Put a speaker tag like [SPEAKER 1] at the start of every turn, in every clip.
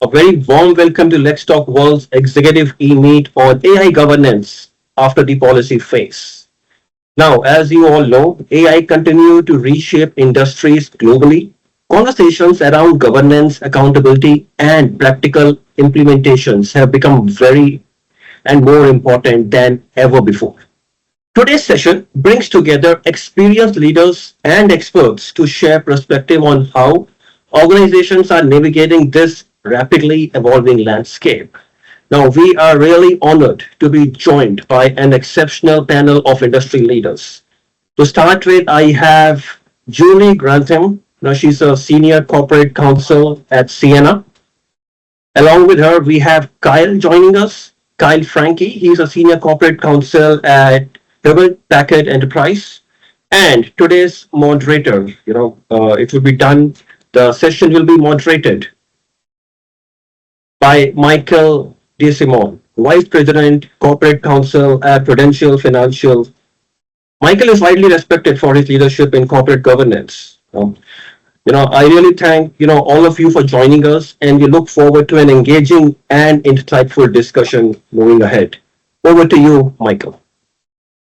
[SPEAKER 1] A very warm welcome to LexTalk World Executive E-Meet on AI governance after the policy phase. Now, as you all know, AI continue to reshape industries globally. Conversations around governance, accountability, and practical implementations have become very and more important than ever before. Today's session brings together experienced leaders and experts to share perspective on how organizations are navigating this rapidly evolving landscape. Now, we are really honored to be joined by an exceptional panel of industry leaders. To start with, I have Julie Grantham. Now, she's a senior corporate counsel at Sienna. Along with her, we have Kyle joining us. Kyle Frankie, he's a senior corporate counsel at Hewlett Packard Enterprise. And today's moderator, it will be done, the session will be moderated by Michael DeSimone, Vice President, Corporate Counsel at Prudential Financial. Michael is widely respected for his leadership in corporate governance. I really thank all of you for joining us, and we look forward to an engaging and insightful discussion moving ahead. Over to you, Michael.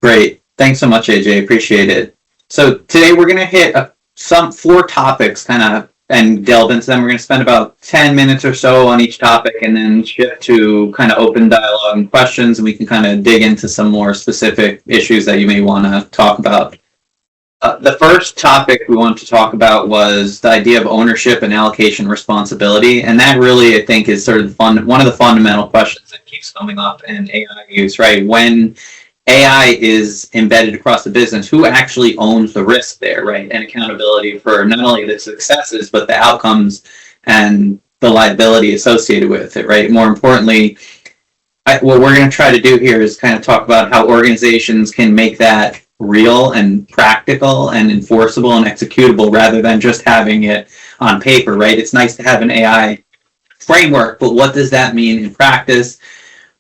[SPEAKER 2] Great. Thanks so much, AJ. Appreciate it. So today we're going to hit four topics and delve into them. We're going to spend about 10 minutes or so on each topic and then shift to kind of open dialogue and questions, and we can kind of dig into some more specific issues that you may want to talk about. The first topic we wanted to talk about was the idea of ownership and allocation responsibility, and that really, I think, is sort of one of the fundamental questions that keeps coming up in AI use, right? When AI is embedded across the business, who actually owns the risk there, right? And accountability for not only the successes, but the outcomes and the liability associated with it, right? More importantly, what we're going to try to do here is kind of talk about how organizations can make that real and practical and enforceable and executable rather than just having it on paper, right? It's nice to have an AI framework, but what does that mean in practice?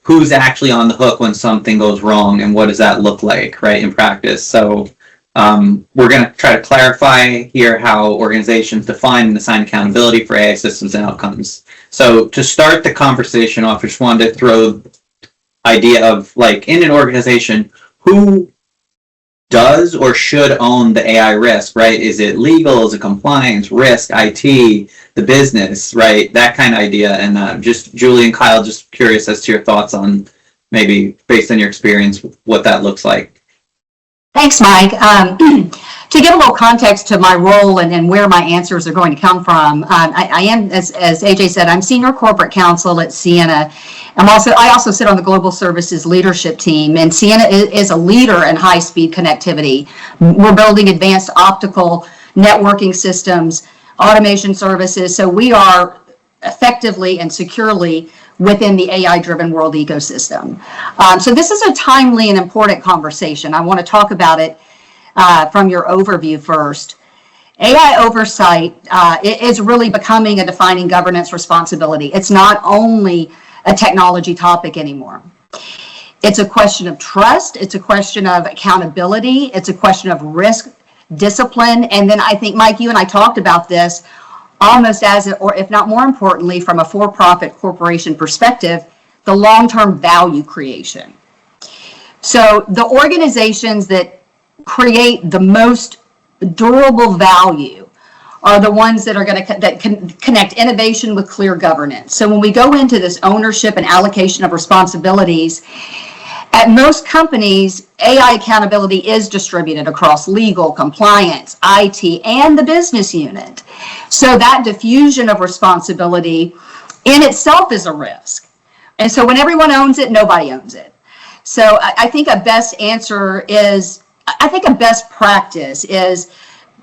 [SPEAKER 2] Who's actually on the hook when something goes wrong, and what does that look like, right, in practice? So we're going to try to clarify here how organizations define and assign accountability for AI systems and outcomes. So to start the conversation off, I just wanted to throw the idea of, in an organization, who does or should own the AI risk, right? Is it legal? Is it compliance, risk, IT, the business, right? That kind of idea. And just Julie and Kyle, just curious as to your thoughts on maybe based on your experience, what that looks like.
[SPEAKER 3] Thanks, Mike. To give a little context to my role and where my answers are going to come from, I am, as AJ said, I'm senior corporate counsel at Sienna. I also sit on the global services leadership team, and Sienna is a leader in high-speed connectivity. We're building advanced optical networking systems, automation services, so we are effectively and securely within the AI-driven world ecosystem. So this is a timely and important conversation. I want to talk about it from your overview first. AI oversight is really becoming a defining governance responsibility. It's not only a technology topic anymore. It's a question of trust. It's a question of accountability. It's a question of risk, discipline. And then I think, Mike, you and I talked about this almost or if not more importantly, from a for-profit corporation perspective, the long-term value creation. So the organizations that create the most durable value are the ones that are going to connect innovation with clear governance. So when we go into this ownership and allocation of responsibilities, at most companies, AI accountability is distributed across legal, compliance, IT, and the business unit. So that diffusion of responsibility in itself is a risk. And so when everyone owns it, nobody owns it. So I think a best practice is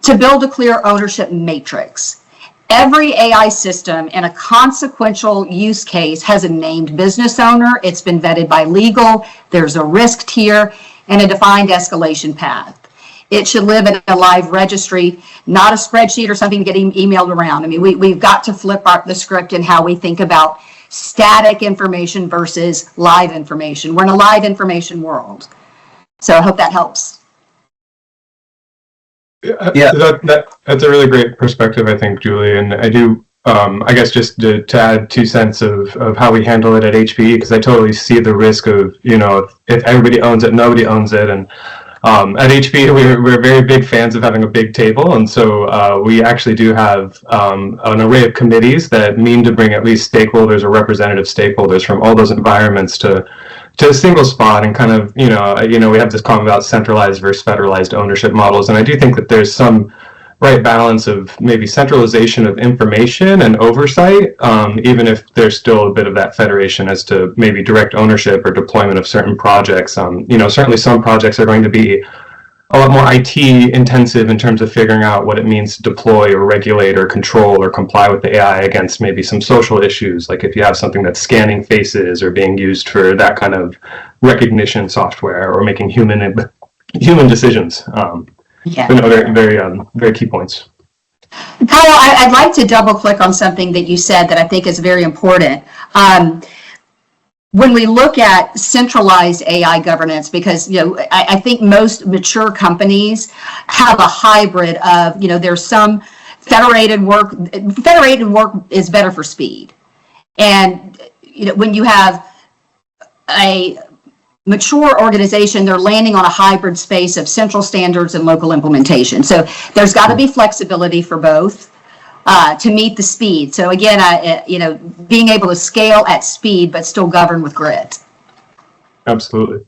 [SPEAKER 3] to build a clear ownership matrix. Every AI system in a consequential use case has a named business owner. It's been vetted by legal. There's a risk tier and a defined escalation path. It should live in a live registry, not a spreadsheet or something getting emailed around. I mean, we've got to flip the script in how we think about static information versus live information. We're in a live information world. So I hope that helps.
[SPEAKER 4] Yeah, that's a really great perspective, I think, Julie. And I do I guess just to add 2 cents of how we handle it at HPE, because I totally see the risk of, if everybody owns it, nobody owns it. And at HPE, we're very big fans of having a big table. And so we actually do have an array of committees that mean to bring at least stakeholders or representative stakeholders from all those environments to a single spot, and kind of, we have this comment about centralized versus federalized ownership models. And I do think that there's some right balance of maybe centralization of information and oversight, even if there's still a bit of that federation as to maybe direct ownership or deployment of certain projects. Certainly some projects are going to be a lot more IT intensive in terms of figuring out what it means to deploy or regulate or control or comply with the AI against maybe some social issues, like if you have something that's scanning faces or being used for that kind of recognition software or making human decisions.
[SPEAKER 3] Yeah.
[SPEAKER 4] Very key points.
[SPEAKER 3] Kyle, I'd like to double click on something that you said that I think is very important. When we look at centralized AI governance, because I think most mature companies have a hybrid of, there's some federated work. Federated work is better for speed, and when you have a mature organization, they're landing on a hybrid space of central standards and local implementation. So there's got to be flexibility for both to meet the speed. So again, being able to scale at speed but still govern with grit.
[SPEAKER 4] Absolutely.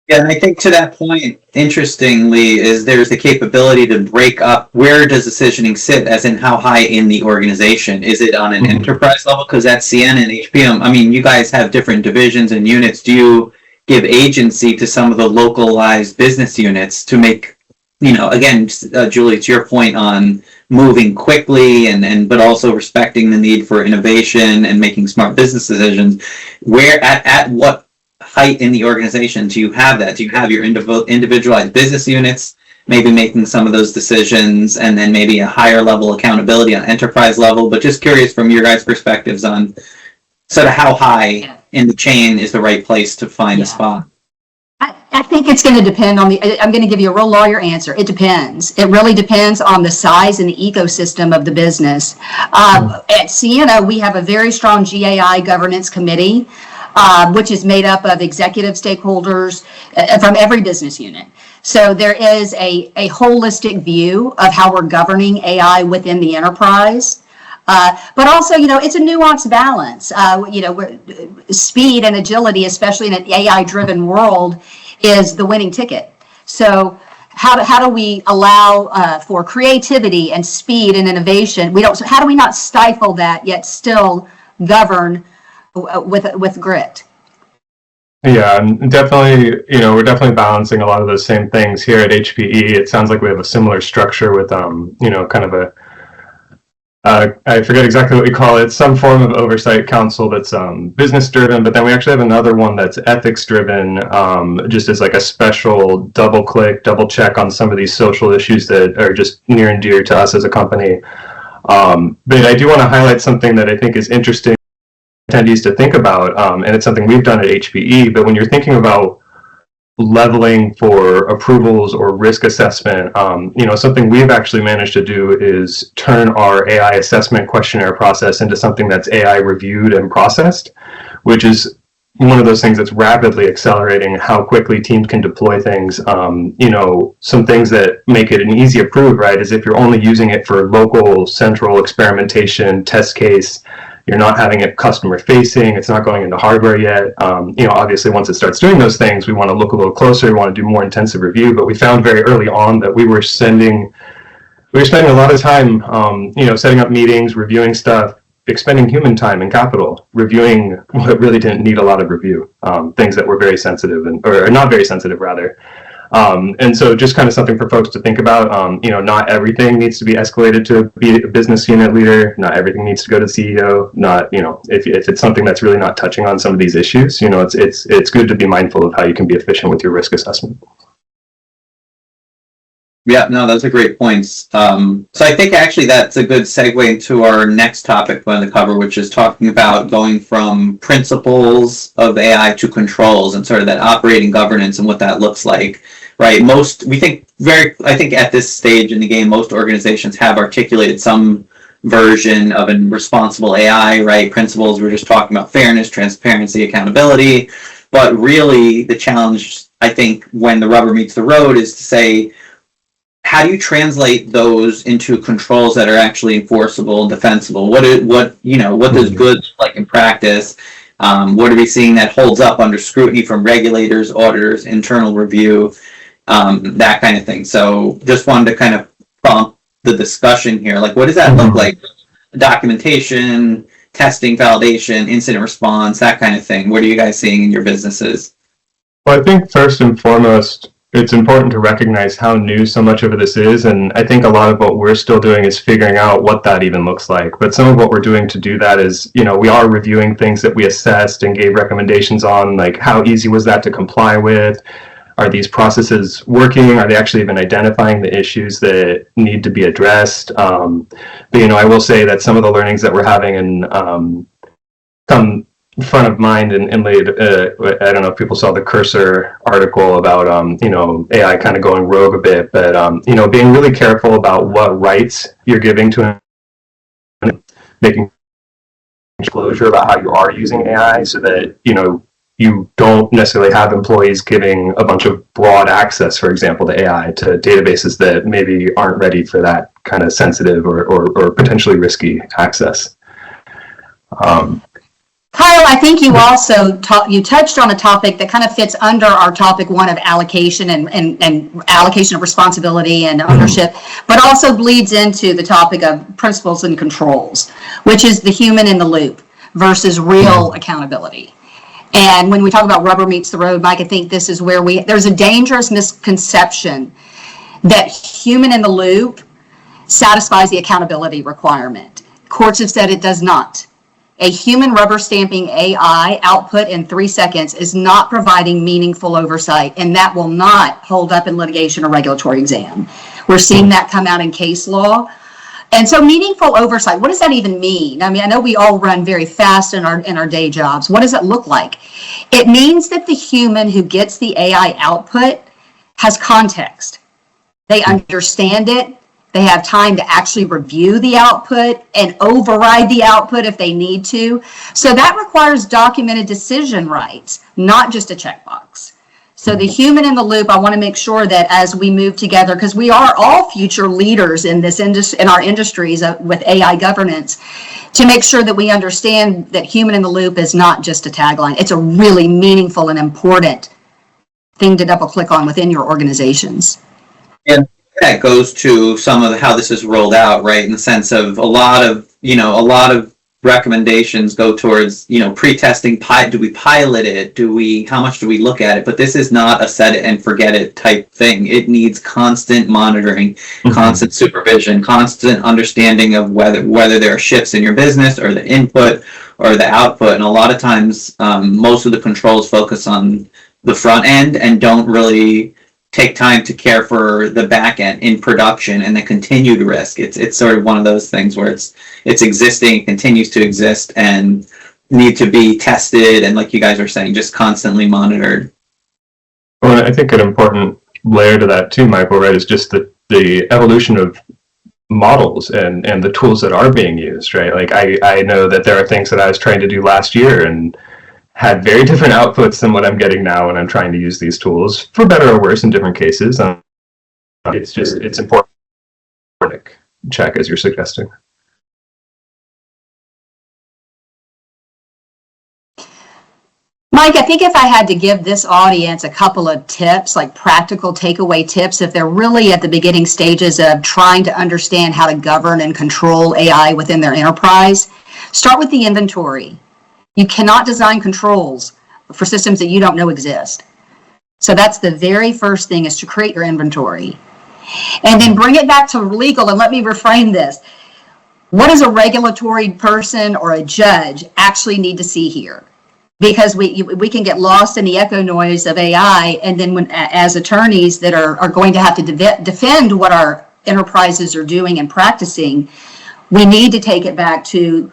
[SPEAKER 2] Yeah, and I think to that point, interestingly, is there's the capability to break up where does decisioning sit, as in how high in the organization. Is it on an enterprise level? Because at CN and HPM, you guys have different divisions and units. Do you give agency to some of the localized business units to make, again, Julie, to your point on moving quickly but also respecting the need for innovation and making smart business decisions? Where at what height in the organization do you have that? Do you have your individualized business units maybe making some of those decisions, and then maybe a higher level accountability on enterprise level? But just curious from your guys' perspectives on sort of how high in the chain is the right place to find a spot.
[SPEAKER 3] I think it's going to depend on I'm going to give you a real lawyer answer. It depends. It really depends on the size and the ecosystem of the business. At Sienna, we have a very strong GAI governance committee, which is made up of executive stakeholders from every business unit. So there is a holistic view of how we're governing AI within the enterprise. But also, it's a nuanced balance. Speed and agility, especially in an AI-driven world, is the winning ticket. So how do we allow for creativity and speed and innovation? How do we not stifle that yet still govern with grit?
[SPEAKER 4] Yeah, and definitely, we're definitely balancing a lot of those same things here at HPE. It sounds like we have a similar structure with, kind of a I forget exactly what we call it, some form of oversight council that's business driven, but then we actually have another one that's ethics driven, just as like a special double check on some of these social issues that are just near and dear to us as a company. But I do want to highlight something that I think is interesting for attendees to think about, and it's something we've done at HPE, but when you're thinking about leveling for approvals or risk assessment, something we've actually managed to do is turn our AI assessment questionnaire process into something that's AI reviewed and processed, which is one of those things that's rapidly accelerating how quickly teams can deploy things. Some things that make it an easy approve, right, is if you're only using it for local central experimentation, test case, you're not having it customer facing, it's not going into hardware yet. Obviously once it starts doing those things, we want to look a little closer, we want to do more intensive review, but we found very early on that we were spending a lot of time, setting up meetings, reviewing stuff, expending human time and capital, reviewing what really didn't need a lot of review, things that were very sensitive or not very sensitive rather. And so just kind of something for folks to think about. Not everything needs to be escalated to be a business unit leader. Not everything needs to go to the CEO. Not, if it's something that's really not touching on some of these issues, it's good to be mindful of how you can be efficient with your risk assessment.
[SPEAKER 2] Yeah, no, those are great points. So I think actually that's a good segue into our next topic we're going to cover, which is talking about going from principles of AI to controls and sort of that operating governance and what that looks like, right? I think at this stage in the game, most organizations have articulated some version of a responsible AI, right? Principles, we're just talking about fairness, transparency, accountability. But really, the challenge, I think, when the rubber meets the road is to say, how do you translate those into controls that are actually enforceable and defensible? What does good look like in practice? What are we seeing that holds up under scrutiny from regulators, auditors, internal review, that kind of thing? So just wanted to kind of prompt the discussion here. Like, what does that look like? Documentation, testing, validation, incident response, that kind of thing. What are you guys seeing in your businesses?
[SPEAKER 4] Well, I think first and foremost, it's important to recognize how new so much of this is, and I think a lot of what we're still doing is figuring out what that even looks like. But some of what we're doing to do that is, we are reviewing things that we assessed and gave recommendations on, like how easy was that to comply with? Are these processes working? Are they actually even identifying the issues that need to be addressed? But, I will say that some of the learnings that we're having and come front of mind and laid, I don't know if people saw the Cursor article about, AI kind of going rogue a bit, but, being really careful about what rights you're giving to making disclosure about how you are using AI so that, you don't necessarily have employees giving a bunch of broad access, for example, to AI, to databases that maybe aren't ready for that kind of sensitive or potentially risky access.
[SPEAKER 3] Kyle, I think you also you touched on a topic that kind of fits under our topic one of allocation and allocation of responsibility and ownership, but also bleeds into the topic of principles and controls, which is the human in the loop versus real accountability. And when we talk about rubber meets the road, Mike, I think this is where there's a dangerous misconception that human in the loop satisfies the accountability requirement. Courts have said it does not. A human rubber stamping AI output in 3 seconds is not providing meaningful oversight, and that will not hold up in litigation or regulatory exam. We're seeing that come out in case law. And so meaningful oversight, what does that even mean? I mean, I know we all run very fast in our day jobs. What does it look like? It means that the human who gets the AI output has context. They understand it. They have time to actually review the output and override the output if they need to. So that requires documented decision rights, not just a checkbox. So the human in the loop, I want to make sure that as we move together, because we are all future leaders in this in our industries with AI governance, to make sure that we understand that human in the loop is not just a tagline. It's a really meaningful and important thing to double click on within your organizations.
[SPEAKER 2] And that goes to some of how this is rolled out, right? In the sense of a lot of recommendations go towards, pre-testing. Do we pilot it? How much do we look at it? But this is not a set it and forget it type thing. It needs constant monitoring, constant supervision, constant understanding of whether there are shifts in your business or the input or the output. And a lot of times, most of the controls focus on the front end and don't really take time to care for the back end in production and the continued risk. It's sort of one of those things where it's existing, continues to exist, and need to be tested, and like you guys are saying, just constantly monitored.
[SPEAKER 4] Well, I think an important layer to that too, Michael, right, is just the evolution of models and the tools that are being used, right? Like I know that there are things that I was trying to do last year and had very different outputs than what I'm getting now when I'm trying to use these tools, for better or worse in different cases. It's important to check, as you're suggesting.
[SPEAKER 3] Mike, I think if I had to give this audience a couple of tips, like practical takeaway tips, if they're really at the beginning stages of trying to understand how to govern and control AI within their enterprise, start with the inventory. You cannot design controls for systems that you don't know exist. So that's the very first thing, is to create your inventory. And then bring it back to legal, and let me reframe this. What does a regulatory person or a judge actually need to see here? Because we can get lost in the echo noise of AI, and then as attorneys that are going to have to defend what our enterprises are doing and practicing, we need to take it back to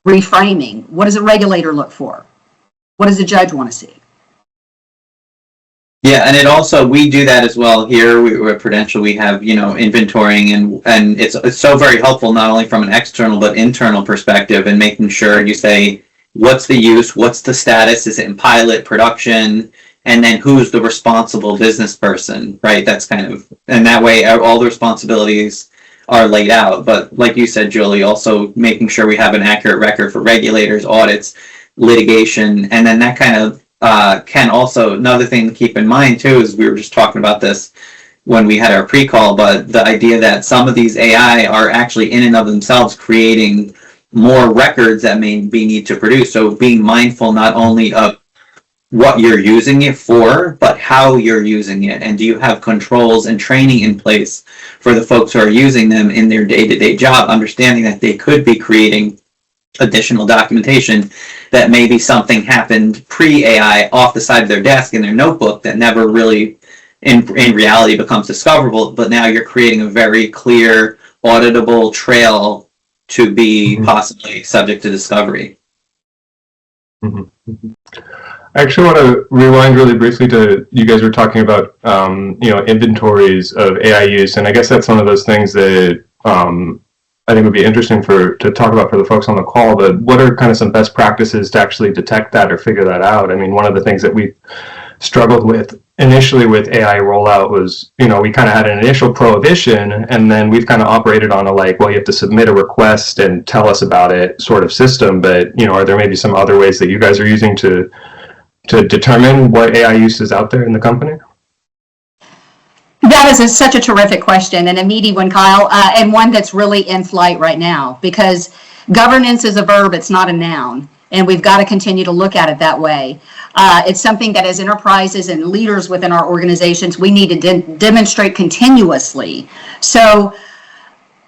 [SPEAKER 3] reframing. What does a regulator look for? What does a judge want to see?
[SPEAKER 2] Yeah, and it also, we do that as well here. We're at Prudential, we have, inventorying, and it's so very helpful, not only from an external but internal perspective, and making sure you say, what's the use, what's the status, is it in pilot, production, and then who's the responsible business person, right? That's kind of, and that way all the responsibilities are laid out. But like you said, Julie, also making sure we have an accurate record for regulators, audits, litigation, and then that kind of can also, another thing to keep in mind too, is we were just talking about this when we had our pre-call, but the idea that some of these AI are actually in and of themselves creating more records that may be need to produce. So being mindful not only of what you're using it for, but how you're using it. And do you have controls and training in place for the folks who are using them in their day-to-day job, understanding that they could be creating additional documentation that maybe something happened pre-AI off the side of their desk in their notebook that never really in reality becomes discoverable, but now you're creating a very clear auditable trail to be possibly subject to discovery.
[SPEAKER 4] I actually want to rewind really briefly to, you guys were talking about inventories of AI use, and I guess that's one of those things that I think would be interesting to talk about for the folks on the call. But what are kind of some best practices to actually detect that or figure that out? I mean, one of the things that we struggled with initially with AI rollout was, we kind of had an initial prohibition, and then we've kind of operated on a well, you have to submit a request and tell us about it sort of system. But are there maybe some other ways that you guys are using to determine what AI use is out there in the company?
[SPEAKER 3] That is such a terrific question, and a meaty one, Kyle, and one that's really in flight right now, because governance is a verb, it's not a noun, and we've got to continue to look at it that way. It's something that as enterprises and leaders within our organizations, we need to demonstrate continuously. So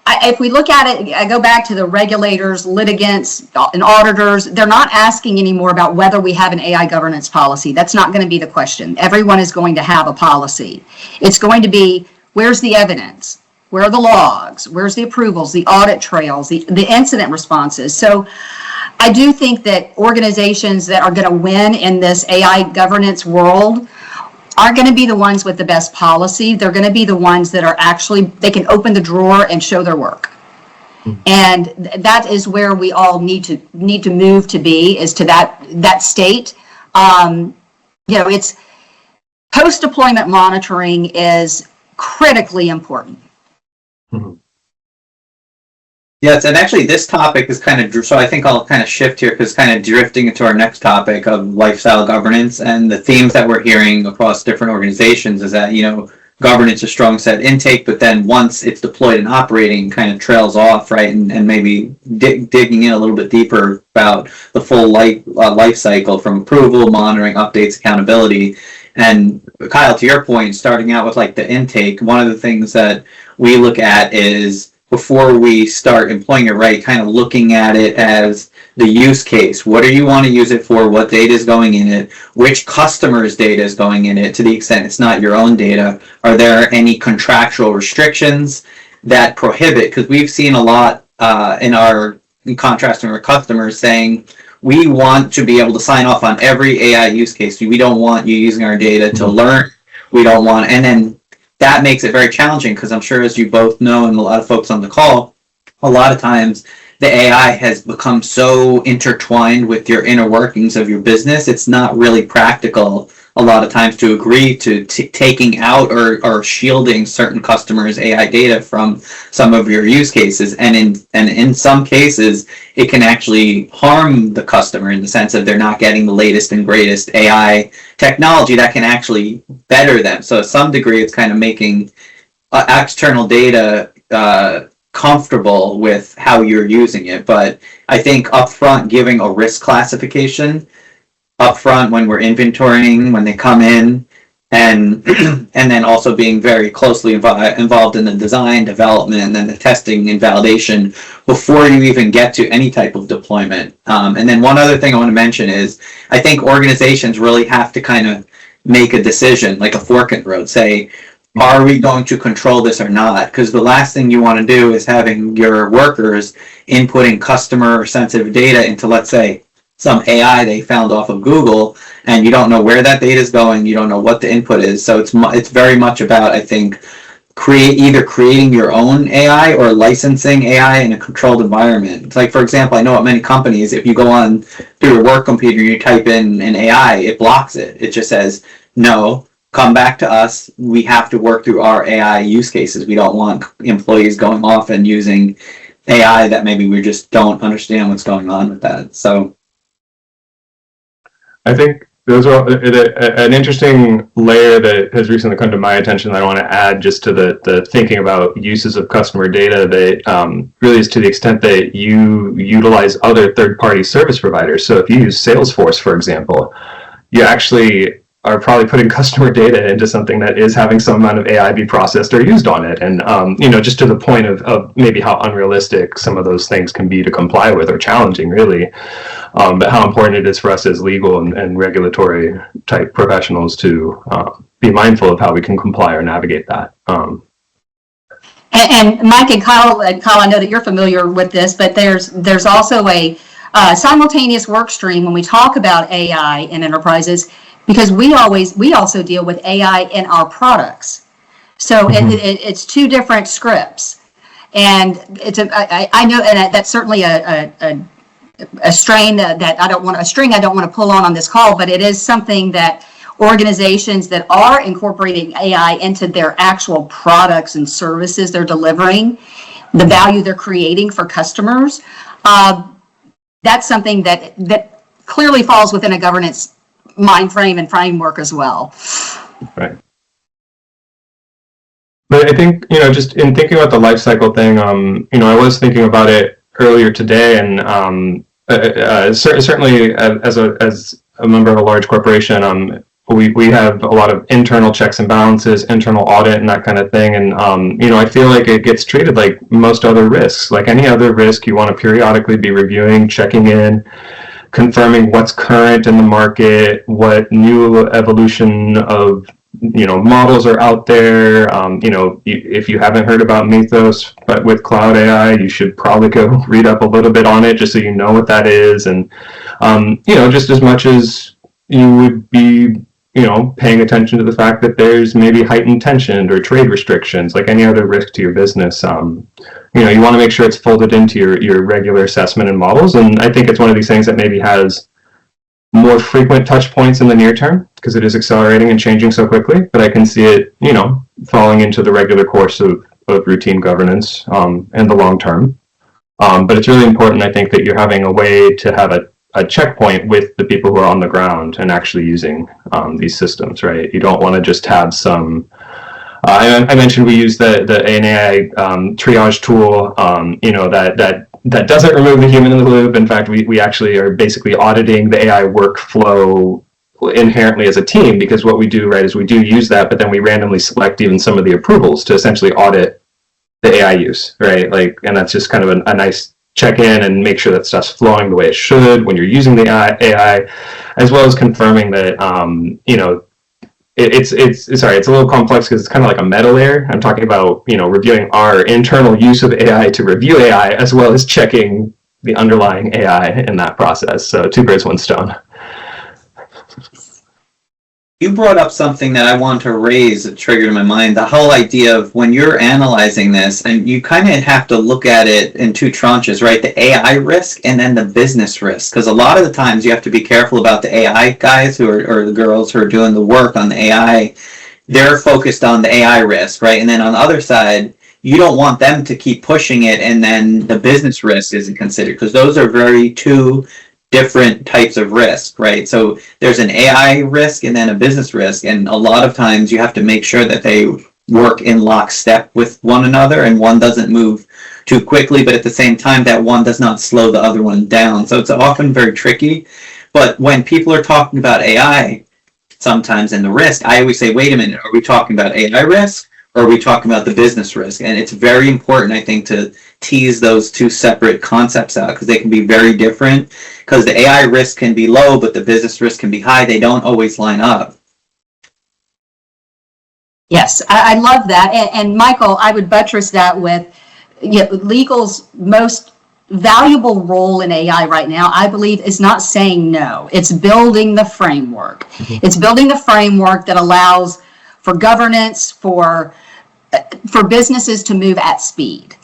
[SPEAKER 3] if we look at it, I go back to the regulators, litigants, and auditors, they're not asking anymore about whether we have an AI governance policy. That's not going to be the question. Everyone is going to have a policy. It's going to be, where's the evidence? Where are the logs? Where's the approvals, the audit trails, the incident responses? So I do think that organizations that are going to win in this AI governance world aren't going to be the ones with the best policy. They're going to be the ones that are actually, they can open the drawer and show their work. And that is where we all need to move to be, is to that state. It's post-deployment monitoring is critically important.
[SPEAKER 2] Yes, and actually this topic is kind of, so I think I'll kind of shift here because kind of drifting into our next topic of lifestyle governance, and the themes that we're hearing across different organizations is that, governance is strong set intake, but then once it's deployed and operating, kind of trails off, right? And maybe digging in a little bit deeper about the full life cycle from approval, monitoring, updates, accountability. And Kyle, to your point, starting out with the intake, one of the things that we look at is, before we start employing it right, kind of looking at it as the use case. What do you want to use it for? What data is going in it? Which customer's data is going in it, to the extent it's not your own data? Are there any contractual restrictions that prohibit? Because we've seen a lot in contrasting our customers saying, we want to be able to sign off on every AI use case. We don't want you using our data to learn. We don't want, and then that makes it very challenging, because I'm sure, as you both know, and a lot of folks on the call, a lot of times the AI has become so intertwined with your inner workings of your business, it's not really practical a lot of times to agree to taking out or shielding certain customers' AI data from some of your use cases. And in some cases, it can actually harm the customer in the sense that they're not getting the latest and greatest AI technology that can actually better them. So to some degree, it's kind of making external data comfortable with how you're using it. But I think upfront, giving a risk classification upfront when we're inventorying, when they come in, and then also being very closely involved in the design, development, and then the testing and validation before you even get to any type of deployment. And then one other thing I want to mention is, I think organizations really have to kind of make a decision, like a fork in the road, say, are we going to control this or not? Because the last thing you want to do is having your workers inputting customer sensitive data into, let's say, some AI they found off of Google, and you don't know where that data is going, you don't know what the input is. So it's very much about, I think, creating your own AI or licensing AI in a controlled environment. Like, for example, I know at many companies, if you go on through your work computer, you type in an AI, it blocks it. It just says, no, come back to us. We have to work through our AI use cases. We don't want employees going off and using AI that maybe we just don't understand what's going on with that. So
[SPEAKER 4] I think those are an interesting layer that has recently come to my attention that I want to add just to the thinking about uses of customer data that really is to the extent that you utilize other third-party service providers. So if you use Salesforce, for example, you actually are probably putting customer data into something that is having some amount of AI be processed or used on it. And, just to the point of maybe how unrealistic some of those things can be to comply with, or challenging, really. But how important it is for us as legal and regulatory type professionals to be mindful of how we can comply or navigate that.
[SPEAKER 3] And Mike and Kyle, I know that you're familiar with this, but there's also a simultaneous work stream when we talk about AI in enterprises, because we also deal with AI in our products. So it's two different scripts, and I know, and that's certainly a strain that I don't want to pull on this call, but it is something that organizations that are incorporating AI into their actual products and services they're delivering, the value they're creating for customers, that's something that clearly falls within a governance mind frame and framework as well.
[SPEAKER 4] Right. But I think, just in thinking about the life cycle thing, I was thinking about it earlier today, and certainly as a member of a large corporation, we have a lot of internal checks and balances, internal audit, and that kind of thing. And I feel like it gets treated like most other risks. Like any other risk, you want to periodically be reviewing, checking in, confirming what's current in the market, what new evolution of models are out there. If you haven't heard about Mythos, but with cloud AI, you should probably go read up a little bit on it just so you know what that is. And just as much as you would be paying attention to the fact that there's maybe heightened tension or trade restrictions, like any other risk to your business. You want to make sure it's folded into your regular assessment and models. And I think it's one of these things that maybe has more frequent touch points in the near term because it is accelerating and changing so quickly. But I can see it, falling into the regular course of routine governance in the long term. But it's really important, I think, that you're having a way to have a checkpoint with the people who are on the ground and actually using these systems, right? You don't want to just have some. I mentioned we use the AI triage tool, that doesn't remove the human in the loop. In fact, we actually are basically auditing the AI workflow inherently as a team, because what we do, right, is we do use that, but then we randomly select even some of the approvals to essentially audit the AI use, right? And that's just kind of a nice check in and make sure that stuff's flowing the way it should when you're using the AI, as well as confirming that, it's a little complex because it's kind of like a meta layer. I'm talking about, reviewing our internal use of AI to review AI, as well as checking the underlying AI in that process. So 2 birds, 1 stone.
[SPEAKER 2] You brought up something that I want to raise that triggered in my mind, the whole idea of when you're analyzing this, and you kind of have to look at it in 2 tranches, right? The AI risk and then the business risk. Because a lot of the times you have to be careful about the AI guys or the girls who are doing the work on the AI. They're focused on the AI risk, right? And then on the other side, you don't want them to keep pushing it and then the business risk isn't considered, because those are very 2 different types of risk, right? So there's an AI risk and then a business risk, and a lot of times you have to make sure that they work in lockstep with one another and one doesn't move too quickly, but at the same time that one does not slow the other one down. So it's often very tricky. But when people are talking about AI, sometimes in the risk, I always say, wait a minute, are we talking about AI risk or are we talking about the business risk? And it's very important, I think, to tease those 2 separate concepts out, because they can be very different, because the AI risk can be low, but the business risk can be high. They don't always line up.
[SPEAKER 3] Yes, I love that. And Michael, I would buttress that with legal's most valuable role in AI right now, I believe, is not saying no. It's building the framework. It's building the framework that allows for governance, for businesses to move at speed.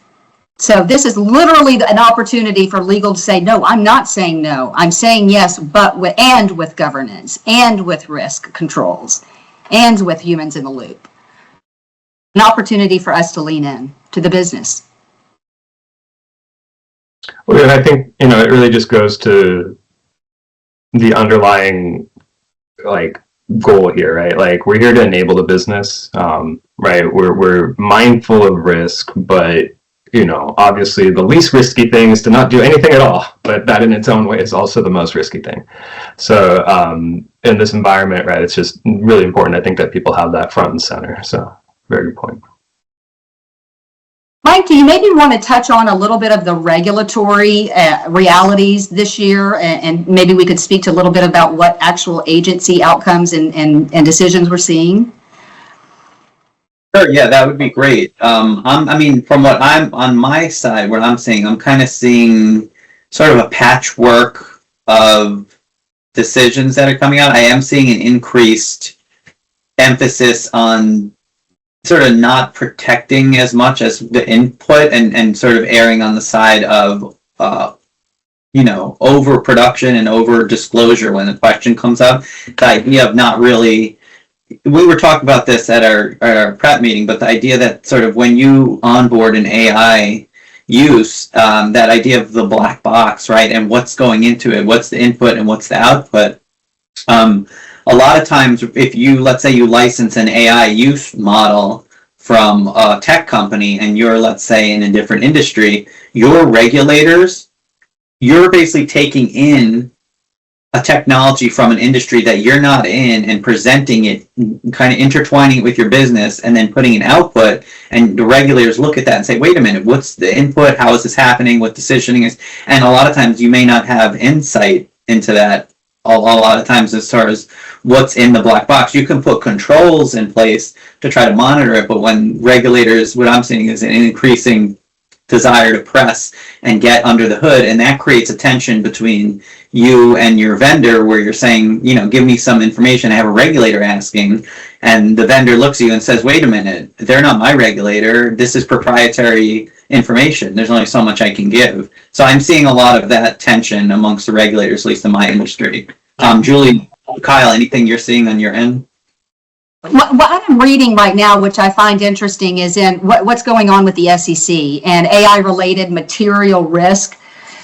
[SPEAKER 3] So this is literally an opportunity for legal to say, no, I'm not saying no. I'm saying yes, but with governance and with risk controls and with humans in the loop. An opportunity for us to lean in to the business.
[SPEAKER 4] Well, and I think, it really just goes to the underlying, goal here, right? Like, we're here to enable the business, right? We're mindful of risk, but, obviously the least risky thing is to not do anything at all, but that in its own way is also the most risky thing. So, in this environment, right, it's just really important, I think, that people have that front and center. So, very good point.
[SPEAKER 3] Mike, do you maybe want to touch on a little bit of the regulatory realities this year, and maybe we could speak to a little bit about what actual agency outcomes and decisions we're seeing?
[SPEAKER 2] Sure, yeah, that would be great. From what I'm on my side, what I'm seeing, I'm kind of seeing sort of a patchwork of decisions that are coming out. I am seeing an increased emphasis on sort of not protecting as much as the input and sort of erring on the side of, overproduction and over disclosure when the question comes up. The idea of not really, we were talking about this at our prep meeting, but the idea that sort of when you onboard an AI use, that idea of the black box, right? And what's going into it, what's the input and what's the output. A lot of times, if let's say you license an AI use model from a tech company and you're, let's say, in a different industry, your regulators, you're basically taking in a technology from an industry that you're not in and presenting it, kind of intertwining it with your business and then putting an output, and the regulators look at that and say, wait a minute, what's the input? How is this happening? What decisioning is? And a lot of times you may not have insight into that. A lot of times as far as what's in the black box, you can put controls in place to try to monitor it, but when regulators, what I'm seeing is an increasing desire to press and get under the hood, and that creates a tension between you and your vendor where you're saying, give me some information. I have a regulator asking, and the vendor looks at you and says, wait a minute, they're not my regulator. This is proprietary information. There's only so much I can give. So I'm seeing a lot of that tension amongst the regulators, at least in my industry. Julie, Kyle, anything you're seeing on your end?
[SPEAKER 3] What I'm reading right now, which I find interesting, is in what's going on with the SEC and AI-related material risk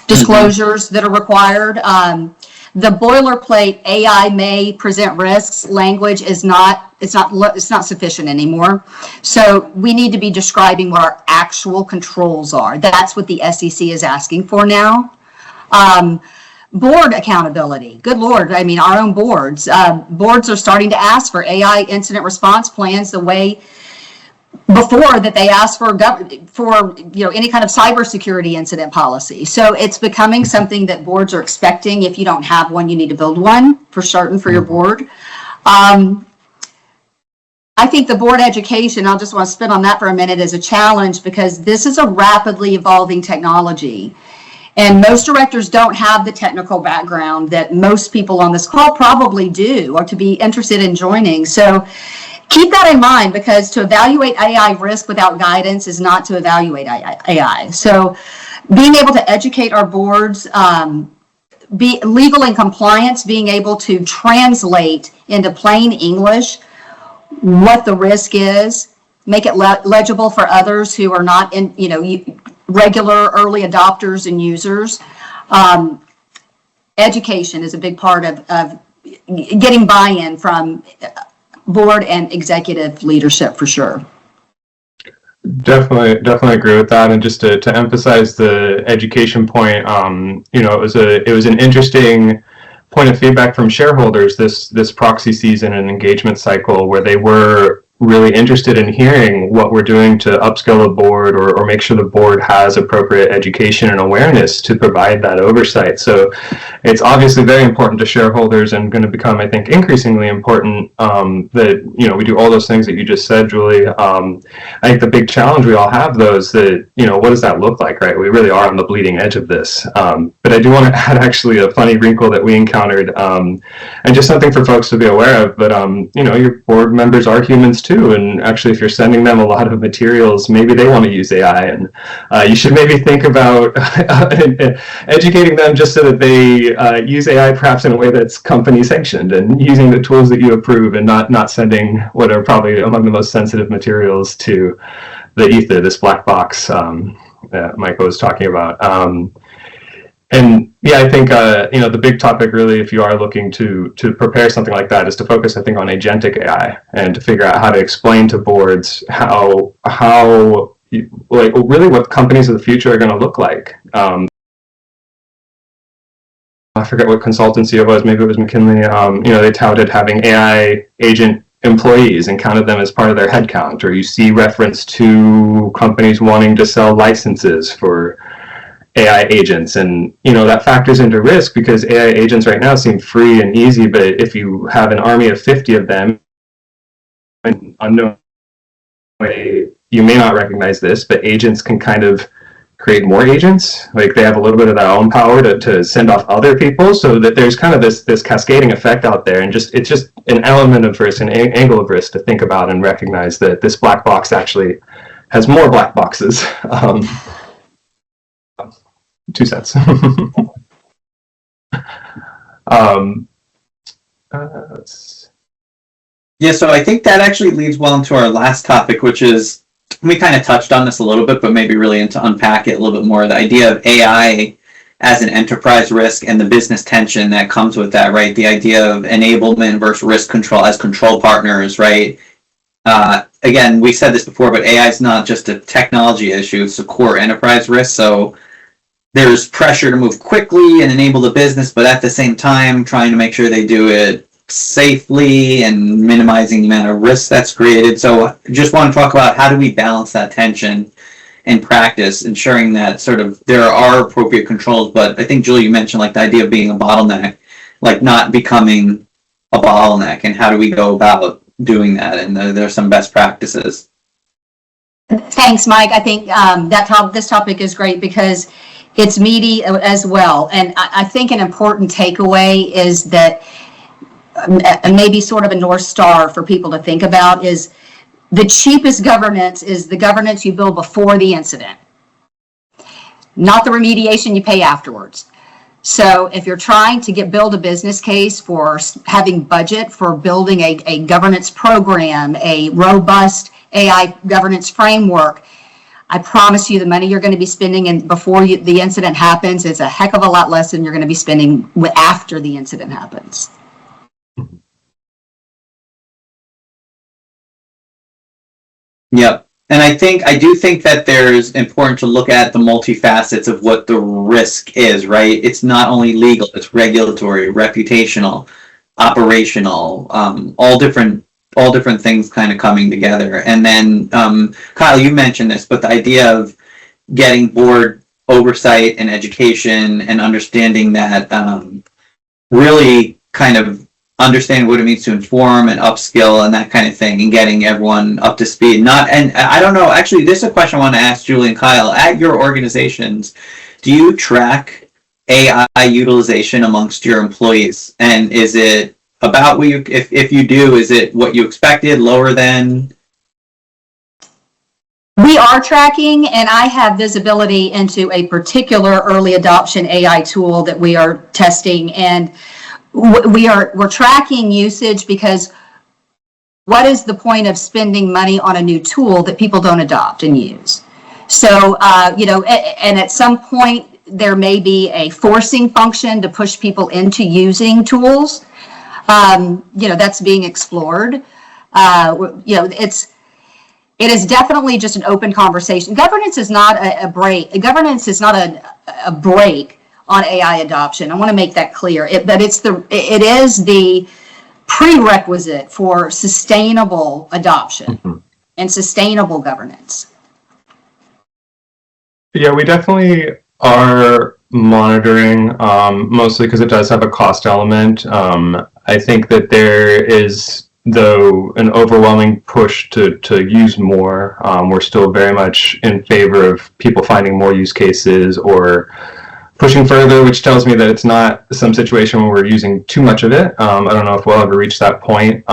[SPEAKER 3] disclosures that are required. The boilerplate AI may present risks language is not sufficient anymore. So we need to be describing what our actual controls are. That's what the SEC is asking for now. Board accountability. Good Lord. I mean, our own boards. Boards are starting to ask for AI incident response plans the way before that they asked for any kind of cybersecurity incident policy. So it's becoming something that boards are expecting. If you don't have one, you need to build one for certain for your board. I think the board education, I'll just want to spin on that for a minute, is a challenge because this is a rapidly evolving technology. And most directors don't have the technical background that most people on this call probably do or to be interested in joining. So keep that in mind, because to evaluate AI risk without guidance is not to evaluate AI. So being able to educate our boards, be legal and compliance, being able to translate into plain English what the risk is, make it legible for others who are not in, regular early adopters and users. Education is a big part of getting buy-in from board and executive leadership for sure.
[SPEAKER 4] Definitely agree with that. And just to emphasize the education point, it was an interesting point of feedback from shareholders this proxy season and engagement cycle where they were really interested in hearing what we're doing to upskill the board or make sure the board has appropriate education and awareness to provide that oversight. So it's obviously very important to shareholders and going to become, I think, increasingly important that, you know, we do all those things that you just said, Julie. I think the big challenge we all have, though, is that, you know, what does that look like, right? We really are on the bleeding edge of this. But I do want to add actually a funny wrinkle that we encountered, and just something for folks to be aware of. But, you know, your board members are humans too, and actually if you're sending them a lot of materials, maybe they want to use AI, and you should maybe think about educating them just so that they use AI perhaps in a way that's company sanctioned and using the tools that you approve, and not sending what are probably among the most sensitive materials to the ether, this black box that Michael was talking about. And yeah, I think, you know, the big topic really, if you are looking to prepare something like that, is to focus, I think, on agentic AI and to figure out how to explain to boards how like really what companies of the future are going to look like. I forget what consultancy it was, maybe it was McKinley. You know, they touted having AI agent employees and counted them as part of their headcount, or you see reference to companies wanting to sell licenses for AI agents, and you know that factors into risk because AI agents right now seem free and easy, but if you have an army of 50 of them in unknown way, you may not recognize this, but agents can kind of create more agents. Like they have a little bit of their own power to send off other people, so that there's kind of this cascading effect out there, and it's just an element of risk, an angle of risk to think about and recognize that this black box actually has more black boxes. 2 cents.
[SPEAKER 2] Yeah, so I think that actually leads well into our last topic, which is, we kind of touched on this a little bit, but maybe really to unpack it a little bit more, the idea of AI as an enterprise risk and the business tension that comes with that, right? The idea of enablement versus risk control as control partners, right? Again, we said this before, but AI is not just a technology issue, it's a core enterprise risk. So there's pressure to move quickly and enable the business, but at the same time, trying to make sure they do it safely and minimizing the amount of risk that's created. So just want to talk about how do we balance that tension in practice, ensuring that sort of there are appropriate controls. But I think, Julie, you mentioned like the idea of being a bottleneck, like not becoming a bottleneck, and how do we go about doing that? And there's some best practices.
[SPEAKER 3] Thanks, Mike. I think this topic is great because it's meaty as well. And I think an important takeaway is that maybe sort of a North Star for people to think about is the cheapest governance is the governance you build before the incident, not the remediation you pay afterwards. So if you're trying to build a business case for having budget for building a governance program, a robust AI governance framework, I promise you the money you're going to be spending before the incident happens is a heck of a lot less than you're going to be spending after the incident happens.
[SPEAKER 2] Yep. And I do think that there's important to look at the multifacets of what the risk is, right? It's not only legal, it's regulatory, reputational, operational, all different things kind of coming together. And then, Kyle, you mentioned this, but the idea of getting board oversight and education and understanding that really kind of understand what it means to inform and upskill and that kind of thing, and getting everyone up to speed. And I don't know, actually, this is a question I want to ask Julie and Kyle. At your organizations, do you track AI utilization amongst your employees? And is it about what you, if you do, is it what you expected, lower than?
[SPEAKER 3] We are tracking, and I have visibility into a particular early adoption AI tool that we are testing, and we're tracking usage because what is the point of spending money on a new tool that people don't adopt and use? So, and at some point there may be a forcing function to push people into using tools. That's being explored. It is definitely just an open conversation. Governance is not a break. Governance is not a break on AI adoption. I want to make that clear. But it is the prerequisite for sustainable adoption and sustainable governance.
[SPEAKER 4] Yeah, we definitely are monitoring, mostly because it does have a cost element. I think that there is, though, an overwhelming push to use more. We're still very much in favor of people finding more use cases or pushing further, which tells me that it's not some situation where we're using too much of it. I don't know if we'll ever reach that point.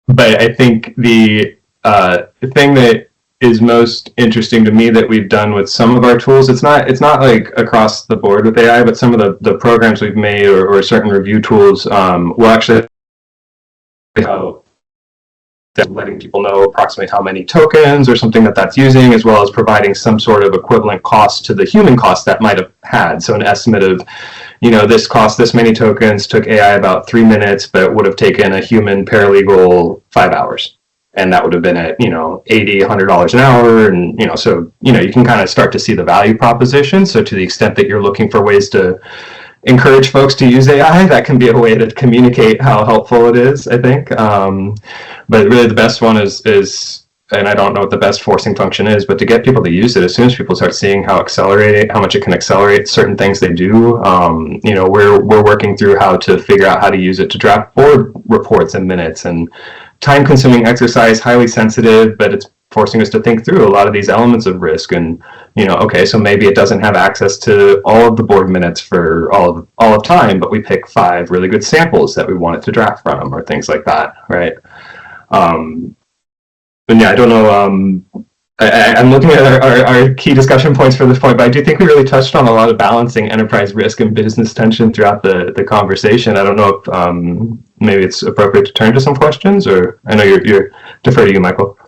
[SPEAKER 4] But I think the thing that is most interesting to me that we've done with some of our tools, it's not like across the board with AI, but some of the programs we've made or certain review tools will actually letting people know approximately how many tokens or something that's using, as well as providing some sort of equivalent cost to the human cost that might have had. So an estimate of, this cost this many tokens, took AI about 3 minutes, but would have taken a human paralegal 5 hours. And that would have been at, $80, $100 an hour. And, so, you can kind of start to see the value proposition. So to the extent that you're looking for ways to encourage folks to use AI, that can be a way to communicate how helpful it is, I think. But really the best one is, and I don't know what the best forcing function is, but to get people to use it as soon as people start seeing how much it can accelerate certain things they do. We're working through how to figure out how to use it to draft board reports in minutes, and time-consuming exercise, highly sensitive, but it's forcing us to think through a lot of these elements of risk. And okay, so maybe it doesn't have access to all of the board minutes for all of time, but we pick 5 really good samples that we want it to draft from, or things like that, right? But yeah, I don't know. I'm looking at our key discussion points for this point, but I do think we really touched on a lot of balancing enterprise risk and business tension throughout the conversation. I don't know if maybe it's appropriate to turn to some questions, or I know you're defer to you, Michael.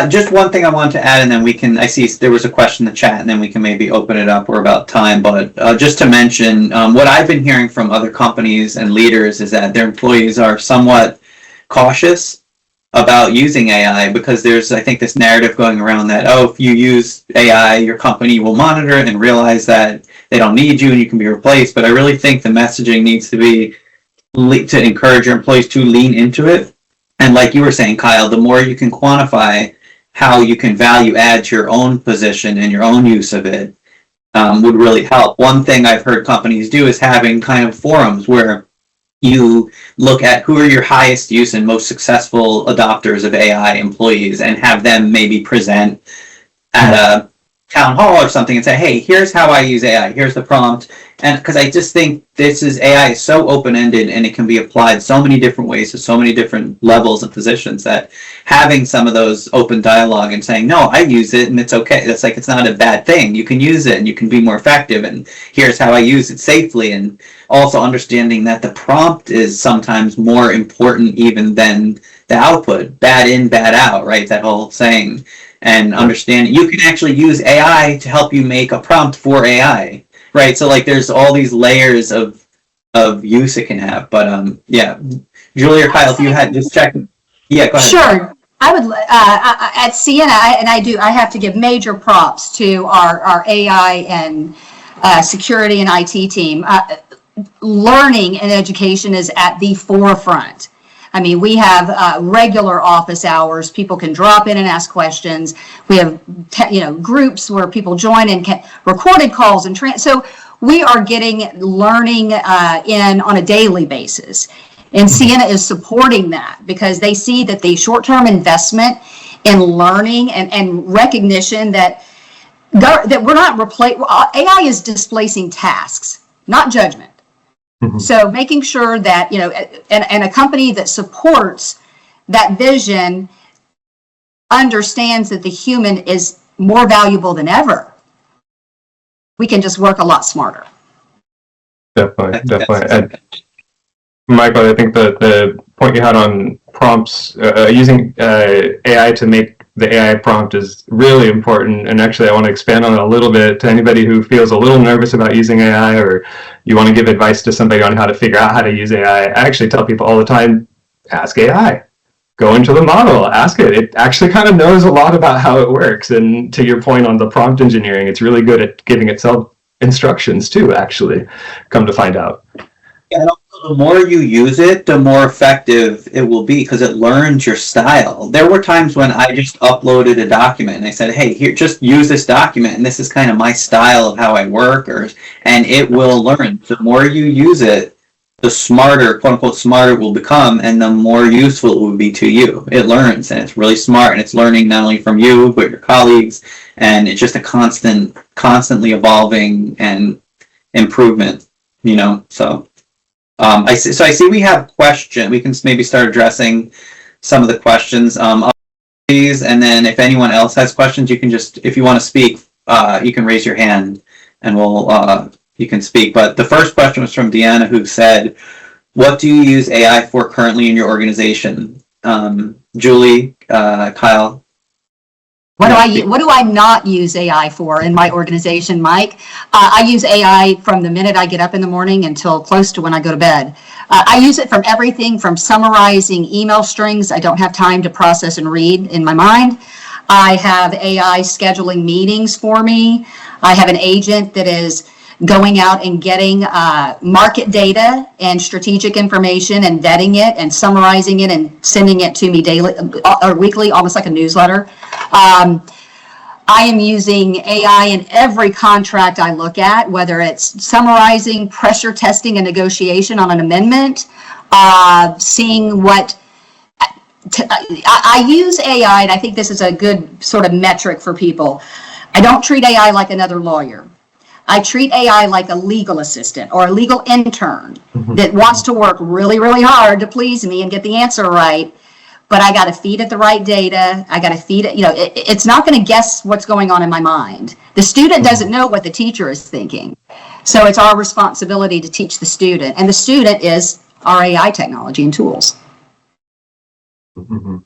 [SPEAKER 2] Just one thing I wanted to add, and then I see there was a question in the chat, and then we can maybe open it up. We're about time, but just to mention, what I've been hearing from other companies and leaders is that their employees are somewhat cautious about using AI, because there's, I think, this narrative going around that, if you use AI, your company will monitor it and realize that they don't need you and you can be replaced. But I really think the messaging needs to be to encourage your employees to lean into it. And like you were saying, Kyle, the more you can quantify how you can value add to your own position and your own use of it would really help. One thing I've heard companies do is having kind of forums where you look at who are your highest use and most successful adopters of AI employees, and have them maybe present at a town hall or something and say, hey, here's how I use AI, here's the prompt. And because I just think AI is so open-ended, and it can be applied so many different ways to so many different levels and positions, that having some of those open dialogue and saying, no, I use it and it's okay. That's like, it's not a bad thing. You can use it and you can be more effective, and here's how I use it safely. And also understanding that the prompt is sometimes more important even than the output. Bad in, bad out, right? That whole saying. And understanding you can actually use AI to help you make a prompt for AI. Right, so like there's all these layers of use it can have, but yeah, Julie or Kyle, if you had just check, yeah, go ahead.
[SPEAKER 3] Sure, I would at Sienna, I have to give major props to our AI and security and IT team. Learning and education is at the forefront. I mean, we have regular office hours. People can drop in and ask questions. We have, groups where people join and can recorded calls and so we are getting learning in on a daily basis. And Sienna is supporting that, because they see that the short-term investment in learning and recognition that we're not AI is displacing tasks, not judgment. So making sure that, and a company that supports that vision understands that the human is more valuable than ever. We can just work a lot smarter.
[SPEAKER 4] Definitely. And Michael, I think the point you had on prompts, using AI to make the AI prompt is really important. And actually, I want to expand on it a little bit to anybody who feels a little nervous about using AI, or you want to give advice to somebody on how to figure out how to use AI. I actually tell people all the time, ask AI. Go into the model, ask it. It actually kind of knows a lot about how it works. And to your point on the prompt engineering, it's really good at giving itself instructions too, actually, come to find out.
[SPEAKER 2] And also, the more you use it, the more effective it will be because it learns your style. There were times when I just uploaded a document and I said, hey, here, just use this document and this is kind of my style of how I work, and it will learn. The more you use it, the smarter, quote unquote, smarter it will become, and the more useful it will be to you. It learns, and it's really smart, and it's learning not only from you, but your colleagues, and it's just a constantly evolving and improvement, so. I see we have questions. We can maybe start addressing some of the questions, please, and then if anyone else has questions, you can just, if you want to speak, you can raise your hand, and you can speak. But the first question was from Deanna, who said, "What do you use AI for currently in your organization?" Julie, Kyle.
[SPEAKER 3] What do I not use AI for in my organization, Mike? I use AI from the minute I get up in the morning until close to when I go to bed. I use it from everything from summarizing email strings I don't have time to process and read in my mind. I have AI scheduling meetings for me. I have an agent that is going out and getting market data and strategic information and vetting it and summarizing it and sending it to me daily or weekly, almost like a newsletter. I am using AI in every contract I look at, whether it's summarizing, pressure testing, a negotiation on an amendment, seeing what I use AI, and I think this is a good sort of metric for people. I don't treat AI like another lawyer. I treat AI like a legal assistant or a legal intern that wants to work really, really hard to please me and get the answer right. But I got to feed it the right data. I got to feed it, it's not going to guess what's going on in my mind. The student doesn't know what the teacher is thinking. So it's our responsibility to teach the student. And the student is our AI technology and tools.
[SPEAKER 4] Mm-hmm.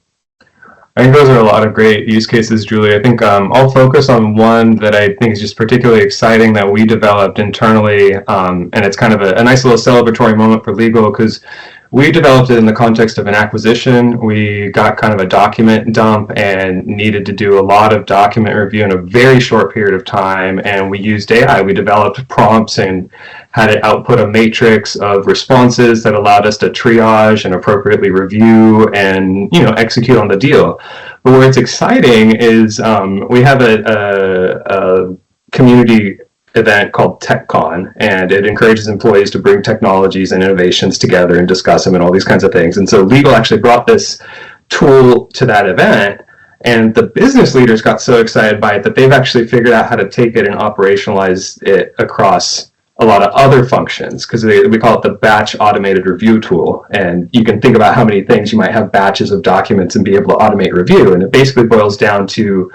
[SPEAKER 4] I think those are a lot of great use cases, Julie. I think I'll focus on one that I think is just particularly exciting that we developed internally, and it's kind of a nice little celebratory moment for legal because we developed it in the context of an acquisition. We got kind of a document dump and needed to do a lot of document review in a very short period of time, and we used AI. We developed prompts and had it output a matrix of responses that allowed us to triage and appropriately review and execute on the deal. But where it's exciting is we have a community event called TechCon, and it encourages employees to bring technologies and innovations together and discuss them and all these kinds of things. And so legal actually brought this tool to that event, and the business leaders got so excited by it that they've actually figured out how to take it and operationalize it across a lot of other functions, because we call it the batch automated review tool. And you can think about how many things you might have batches of documents and be able to automate review. And it basically boils down to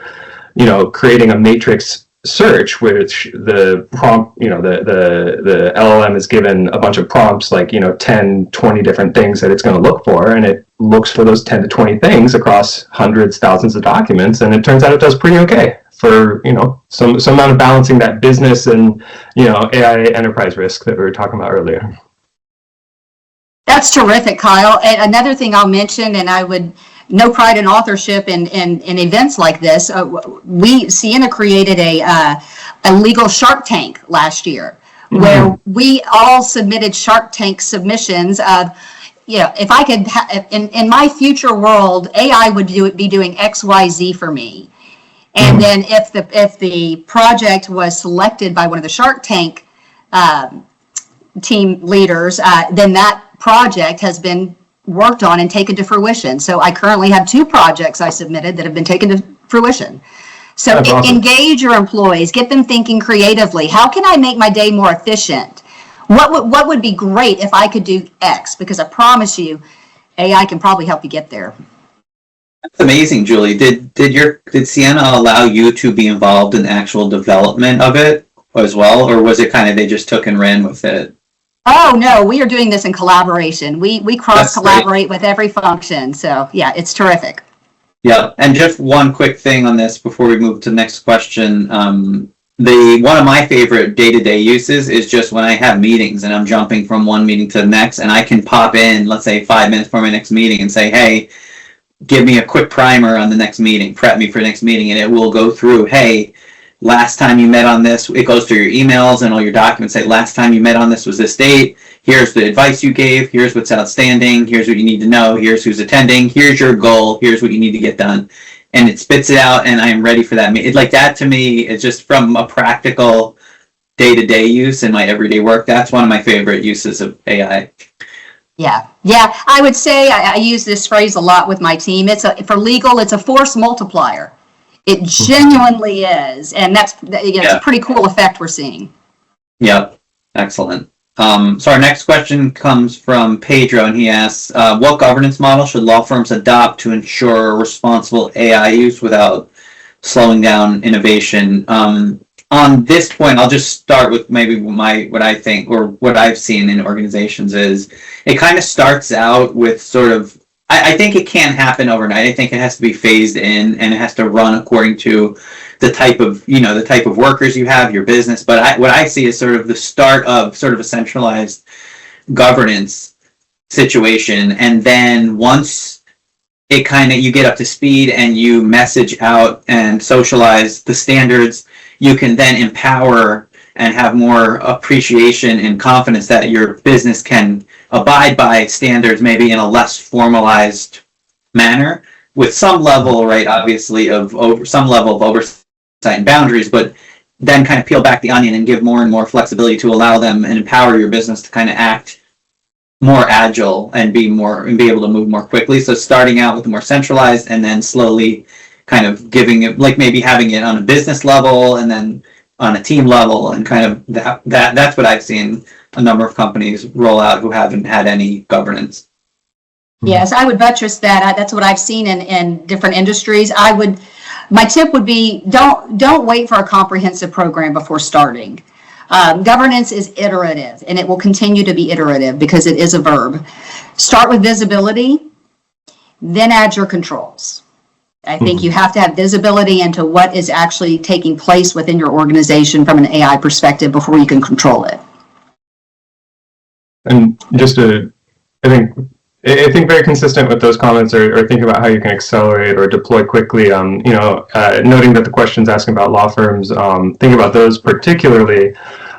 [SPEAKER 4] creating a matrix search, which the prompt, the LLM is given a bunch of prompts, like 10, 20 different things that it's going to look for, and it looks for those 10 to 20 things across hundreds, thousands of documents, and it turns out it does pretty okay for some amount of balancing that business and AI enterprise risk that we were talking about earlier.
[SPEAKER 3] That's terrific, Kyle. And another thing I'll mention, and I would no pride in authorship in events like this. Sienna created a legal Shark Tank last year, where we all submitted Shark Tank submissions of, if I could, in my future world, AI would be doing X, Y, Z for me. And then if the project was selected by one of the Shark Tank team leaders, then that project has been worked on and taken to fruition. So I currently have 2 projects I submitted that have been taken to fruition. So awesome. Engage your employees, get them thinking creatively. How can I make my day more efficient? What would be great if I could do X? Because I promise you, AI can probably help you get there.
[SPEAKER 2] That's amazing, Julie. Did Sienna allow you to be involved in the actual development of it as well, or was it kind of they just took and ran with it?
[SPEAKER 3] Oh, no, we are doing this in collaboration. We cross-collaborate with every function. So, yeah, it's terrific.
[SPEAKER 2] Yeah, and just one quick thing on this before we move to the next question. One of my favorite day-to-day uses is just when I have meetings and I'm jumping from one meeting to the next, and I can pop in, let's say 5 minutes before my next meeting and say, hey, give me a quick primer on the next meeting, prep me for the next meeting, and it will go through, hey, last time you met on this, it goes through your emails and all your documents, say last time you met on this was this date, here's the advice you gave, here's what's outstanding, here's what you need to know, here's who's attending, here's your goal, here's what you need to get done. And it spits it out, and I am ready for that. Like that to me is just from a practical day-to-day use in my everyday work. That's one of my favorite uses of AI.
[SPEAKER 3] Yeah, I would say I use this phrase a lot with my team. For legal, it's a force multiplier. It genuinely is, and that's it's a pretty cool effect we're seeing.
[SPEAKER 2] Yep, excellent. So our next question comes from Pedro, and he asks, what governance model should law firms adopt to ensure responsible AI use without slowing down innovation? On this point, I'll just start with maybe what I think, or what I've seen in organizations is, it kind of starts out with sort of, I think it can't happen overnight. I think it has to be phased in, and it has to run according to the type of workers you have, your business. But what I see is sort of the start of sort of a centralized governance situation. And then once you get up to speed and you message out and socialize the standards, you can then empower and have more appreciation and confidence that your business can abide by standards, maybe in a less formalized manner, with some level, right, obviously, of some level of oversight and boundaries, but then kind of peel back the onion and give more and more flexibility to allow them and empower your business to kind of act more agile and be able to move more quickly. So starting out with the more centralized, and then slowly kind of giving it, like maybe having it on a business level and then on a team level, and kind of that's what I've seen a number of companies roll out who haven't had any governance.
[SPEAKER 3] Yes, I would buttress that. That's what I've seen in different industries. My tip would be, don't wait for a comprehensive program before starting. Governance is iterative, and it will continue to be iterative because it is a verb. Start with visibility, then add your controls. I think you have to have visibility into what is actually taking place within your organization from an AI perspective before you can control it.
[SPEAKER 4] And just I think very consistent with those comments, or thinking about how you can accelerate or deploy quickly. Noting that the question's asking about law firms, think about those particularly.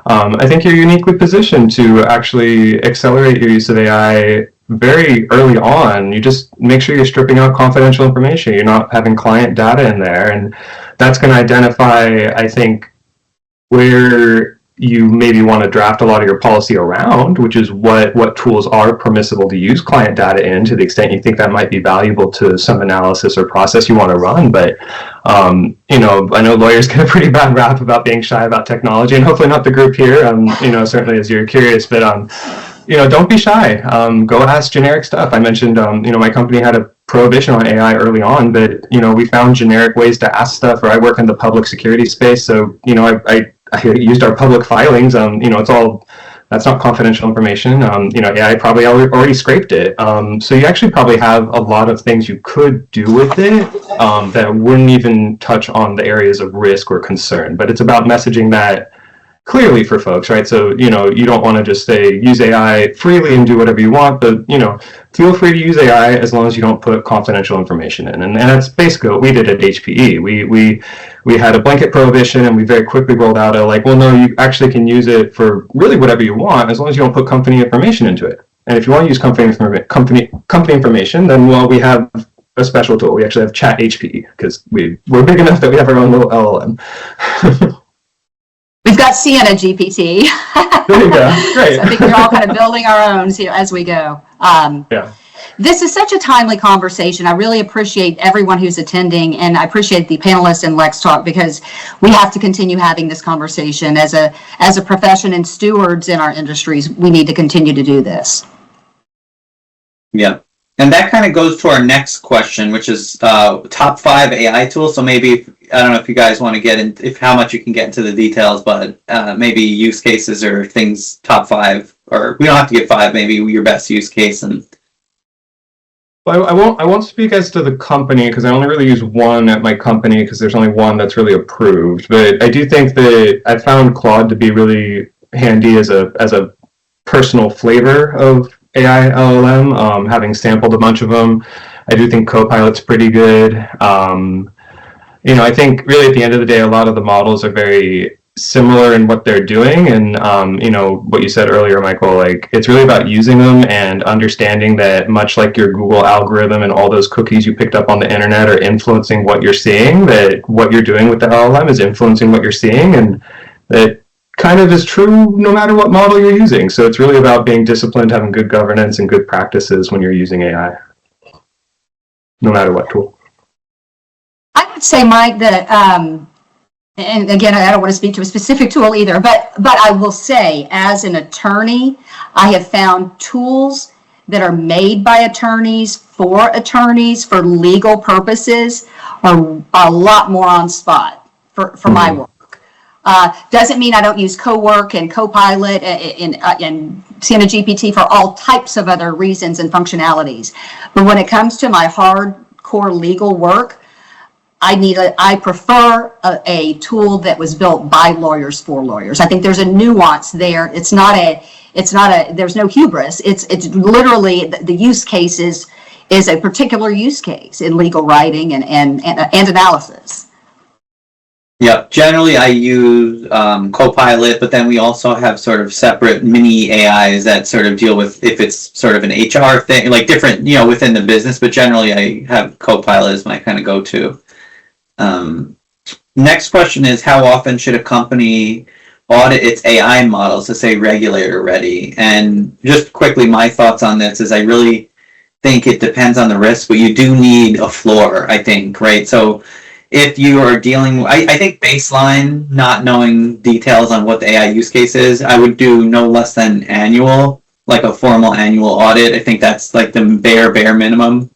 [SPEAKER 4] I think you're uniquely positioned to actually accelerate your use of AI very early on. You just make sure you're stripping out confidential information. You're not having client data in there, and that's going to identify, I think, where you maybe want to draft a lot of your policy around, which is what tools are permissible to use client data in, to the extent you think that might be valuable to some analysis or process you want to run. But I know lawyers get a pretty bad rap about being shy about technology, and hopefully not the group here, certainly as you're curious, but don't be shy. Go ask generic stuff. I mentioned, my company had a prohibition on AI early on, but, we found generic ways to ask stuff. Or I work in the public security space, so, I used our public filings. That's not confidential information. AI probably already scraped it. So you actually probably have a lot of things you could do with it that wouldn't even touch on the areas of risk or concern. But it's about messaging that clearly for folks, right? So, you don't want to just say use AI freely and do whatever you want, but, feel free to use AI as long as you don't put confidential information in. And that's basically what we did at HPE. We had a blanket prohibition, and we very quickly rolled out no, you actually can use it for really whatever you want as long as you don't put company information into it. And if you want to use company information, then, we have a special tool. We actually have Chat HPE, because we're big enough that we have our own little LLM.
[SPEAKER 3] We've got Sienna GPT.
[SPEAKER 4] There you go. Great.
[SPEAKER 3] So I think we're all kind of building our own here as we go.
[SPEAKER 4] Yeah.
[SPEAKER 3] This is such a timely conversation. I really appreciate everyone who's attending, and I appreciate the panelists in LexTalk, because we have to continue having this conversation as a profession and stewards in our industries. We need to continue to do this.
[SPEAKER 2] Yeah. And that kind of goes to our next question, which is top 5 AI tools. So maybe, I don't know if you guys want to get in, how much you can get into the details, but maybe use cases or things, top 5, or we don't have to get 5, maybe your best use case. And
[SPEAKER 4] Well, I won't speak as to the company, because I only really use one at my company, because there's only one that's really approved. But I do think that I found Claude to be really handy as a personal flavor of AI LLM, having sampled a bunch of them. I do think Copilot's pretty good. I think really at the end of the day, a lot of the models are very similar in what they're doing. And, what you said earlier, Michael, like it's really about using them and understanding that much like your Google algorithm and all those cookies you picked up on the internet are influencing what you're seeing, that what you're doing with the LLM is influencing what you're seeing. And that kind of is true no matter what model you're using. So it's really about being disciplined, having good governance and good practices when you're using AI, no matter what tool.
[SPEAKER 3] I would say, Mike, that, and again, I don't want to speak to a specific tool either, but I will say, as an attorney, I have found tools that are made by attorneys for legal purposes are a lot more on spot for my work. Doesn't mean I don't use CoWork and Copilot and Sienna GPT for all types of other reasons and functionalities. But when it comes to my hardcore legal work, I prefer a tool that was built by lawyers for lawyers. I think there's a nuance there. There's no hubris. It's literally the use case is a particular use case in legal writing and analysis.
[SPEAKER 2] Yeah, generally I use Copilot, but then we also have sort of separate mini AIs that sort of deal with if it's sort of an HR thing, like different, within the business, but generally I have Copilot as my kind of go-to. Next question is, how often should a company audit its AI models to say regulator ready? And just quickly, my thoughts on this is I really think it depends on the risk, but you do need a floor, I think, right? So if you are dealing, I think baseline, not knowing details on what the AI use case is, I would do no less than annual, like a formal annual audit. I think that's like the bare minimum,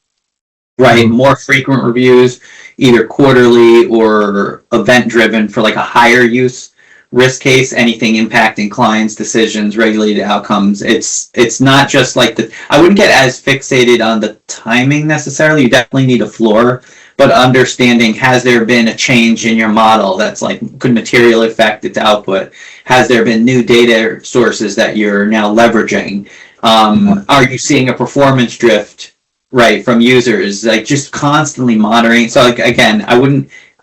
[SPEAKER 2] right? More frequent reviews, either quarterly or event driven for like a higher use risk case, anything impacting clients' decisions, regulated outcomes. It's not just like I wouldn't get as fixated on the timing necessarily. You definitely need a floor, but understanding, has there been a change in your model that's like could materially affect its output? Has there been new data sources that you're now leveraging? Are you seeing a performance drift, right, from users? Like just constantly monitoring. So like, again,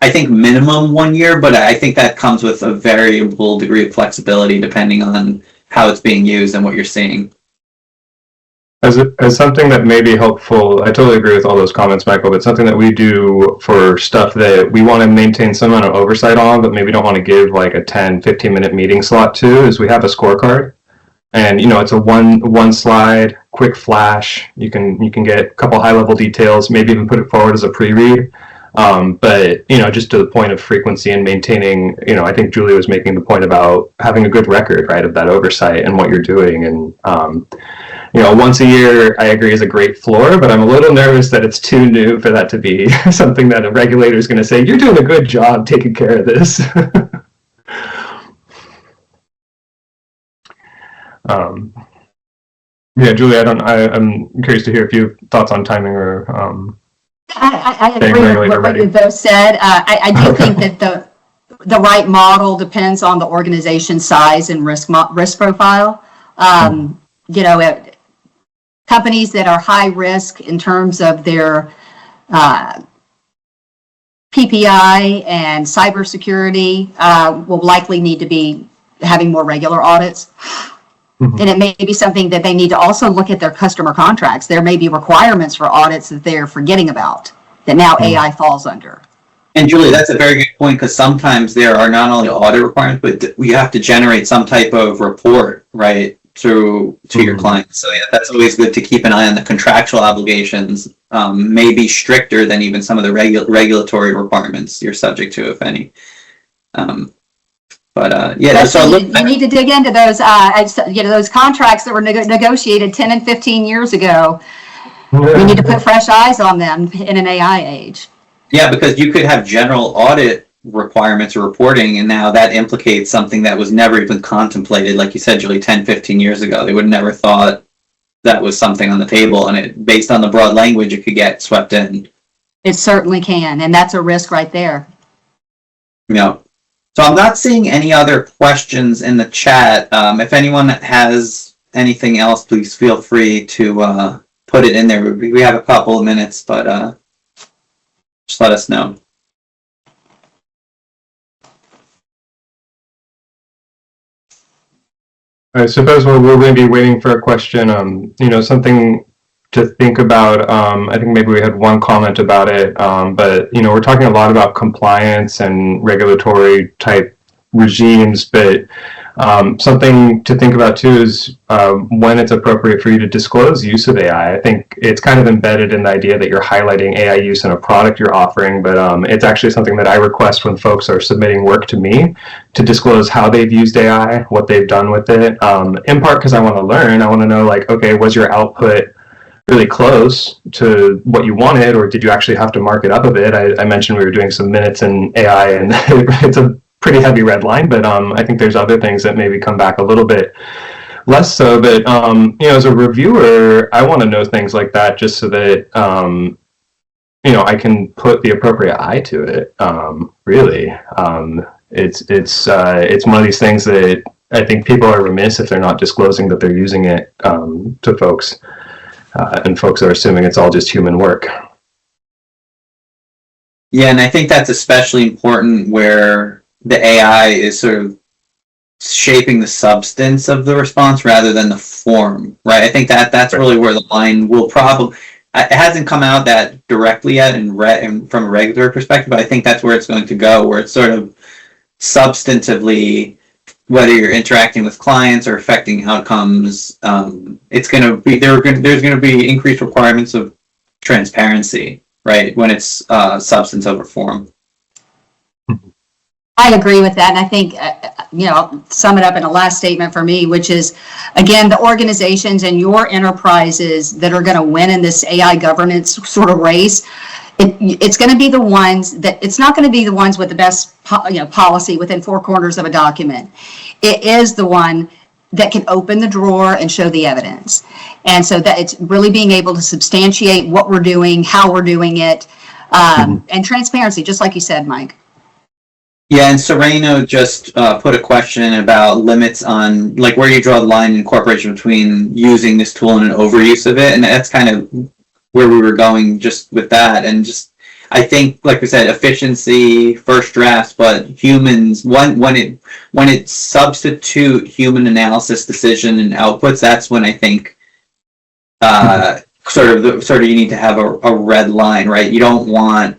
[SPEAKER 2] I think minimum 1 year, but I think that comes with a variable degree of flexibility depending on how it's being used and what you're seeing.
[SPEAKER 4] As something that may be helpful, I totally agree with all those comments, Michael, but something that we do for stuff that we want to maintain some amount of oversight on, but maybe don't want to give like a 10, 15-minute meeting slot to, is we have a scorecard. And, it's a one slide, quick flash. You can get a couple high-level details, maybe even put it forward as a pre-read. But, just to the point of frequency and maintaining, I think Julie was making the point about having a good record, right, of that oversight and what you're doing. And, once a year, I agree, is a great floor, but I'm a little nervous that it's too new for that to be something that a regulator is going to say, you're doing a good job taking care of this. Yeah, Julie, I'm curious to hear if you have thoughts on timing or
[SPEAKER 3] I agree with what you both said. I do think that the right model depends on the organization size and risk profile. Companies that are high risk in terms of their PPI and cybersecurity will likely need to be having more regular audits. Mm-hmm. And it may be something that they need to also look at their customer contracts. There may be requirements for audits that they're forgetting about that now AI falls under.
[SPEAKER 2] And Julie, that's a very good point, because sometimes there are not only audit requirements, but we have to generate some type of report, right, to your clients. So yeah, that's always good to keep an eye on. The contractual obligations may be stricter than even some of the regulatory requirements you're subject to, if any. Yeah, so
[SPEAKER 3] you need to dig into those, those contracts that were negotiated 10 and 15 years ago. We need to put fresh eyes on them in an AI age.
[SPEAKER 2] Yeah, because you could have general audit requirements or reporting, and now that implicates something that was never even contemplated. Like you said, Julie, 10, 15 years ago, they would have never thought that was something on the table, and it, based on the broad language, it could get swept in.
[SPEAKER 3] It certainly can, and that's a risk right there.
[SPEAKER 2] Yeah. So I'm not seeing any other questions in the chat. If anyone has anything else, please feel free to put it in there. We have a couple of minutes, but just let us know.
[SPEAKER 4] I suppose we're going to be waiting for a question. Something to think about. I think maybe we had one comment about it, but we're talking a lot about compliance and regulatory type regimes, but something to think about too is when it's appropriate for you to disclose use of AI. I think it's kind of embedded in the idea that you're highlighting AI use in a product you're offering, but it's actually something that I request when folks are submitting work to me to disclose how they've used AI, what they've done with it, in part because I want to learn. I want to know, like, okay, was your output really close to what you wanted, or did you actually have to mark it up a bit? I mentioned we were doing some minutes in AI, and it's a pretty heavy red line, but I think there's other things that maybe come back a little bit less so. But as a reviewer, I want to know things like that just so that I can put the appropriate eye to it. Really, it's one of these things that I think people are remiss if they're not disclosing that they're using it to folks, and folks are assuming it's all just human work.
[SPEAKER 2] Yeah, and I think that's especially important where the AI is sort of shaping the substance of the response rather than the form, right? I think that's really where the line will probably, it hasn't come out that directly yet and from a regulatory perspective, but I think that's where it's going to go, where it's sort of substantively, whether you're interacting with clients or affecting outcomes, it's going to be, there's going to be increased requirements of transparency, right? When it's substance over form.
[SPEAKER 3] I agree with that. And I think, I'll sum it up in a last statement for me, which is, again, the organizations and your enterprises that are going to win in this AI governance sort of race, it's going to be the ones that, it's not going to be the ones with the best policy within four corners of a document. It is the one that can open the drawer and show the evidence. And so that it's really being able to substantiate what we're doing, how we're doing it, and transparency, just like you said, Mike.
[SPEAKER 2] Yeah, and Sereno just put a question about limits on, like, where you draw the line in corporation between using this tool and an overuse of it, and that's kind of where we were going just with that. And just, I think, like we said, efficiency, first drafts, but humans, when it substitute human analysis, decision, and outputs, that's when I think sort of you need to have a red line, right? You don't want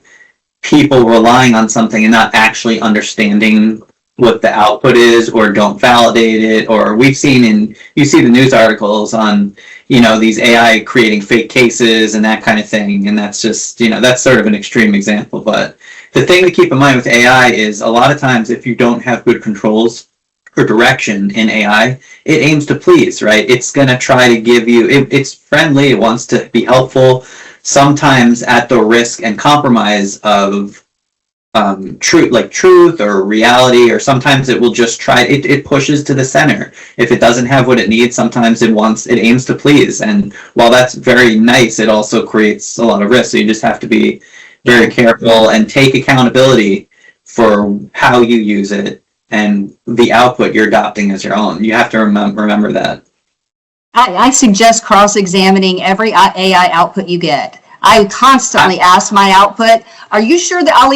[SPEAKER 2] people relying on something and not actually understanding what the output is, or don't validate it. Or we've seen you see the news articles on, these AI creating fake cases and that kind of thing. And that's just, that's sort of an extreme example. But the thing to keep in mind with AI is a lot of times if you don't have good controls or direction in AI, it aims to please, right? It's going to try to give you, it's friendly, it wants to be helpful, sometimes at the risk and compromise of truth or reality, or sometimes it will just try, it pushes to the center. If it doesn't have what it needs, sometimes it aims to please. And while that's very nice, it also creates a lot of risk. So you just have to be very careful and take accountability for how you use it and the output you're adopting as your own. You have to remember that.
[SPEAKER 3] I suggest cross-examining every AI output you get. I constantly ask my output, are you sure that I'll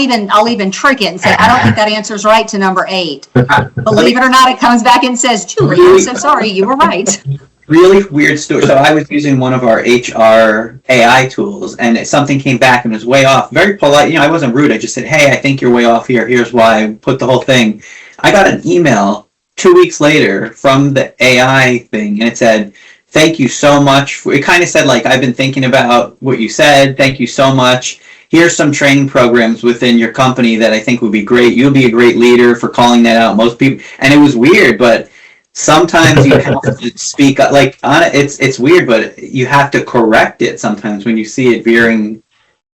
[SPEAKER 3] even trick it and say, I don't think that answer's right to number 8. Believe it or not, it comes back and says, Julie, I'm so sorry, you were right.
[SPEAKER 2] Really weird story. So I was using one of our HR AI tools, and something came back and was way off. Very polite. I wasn't rude. I just said, hey, I think you're way off here. Here's why. I put the whole thing. I got an email 2 weeks later from the AI thing, and it said, thank you so much. It kind of said, like, I've been thinking about what you said. Thank you so much. Here's some training programs within your company that I think would be great. You'll be a great leader for calling that out. Most people, and it was weird, but sometimes you have to speak up. Like, on it, it's weird, but you have to correct it sometimes when you see it veering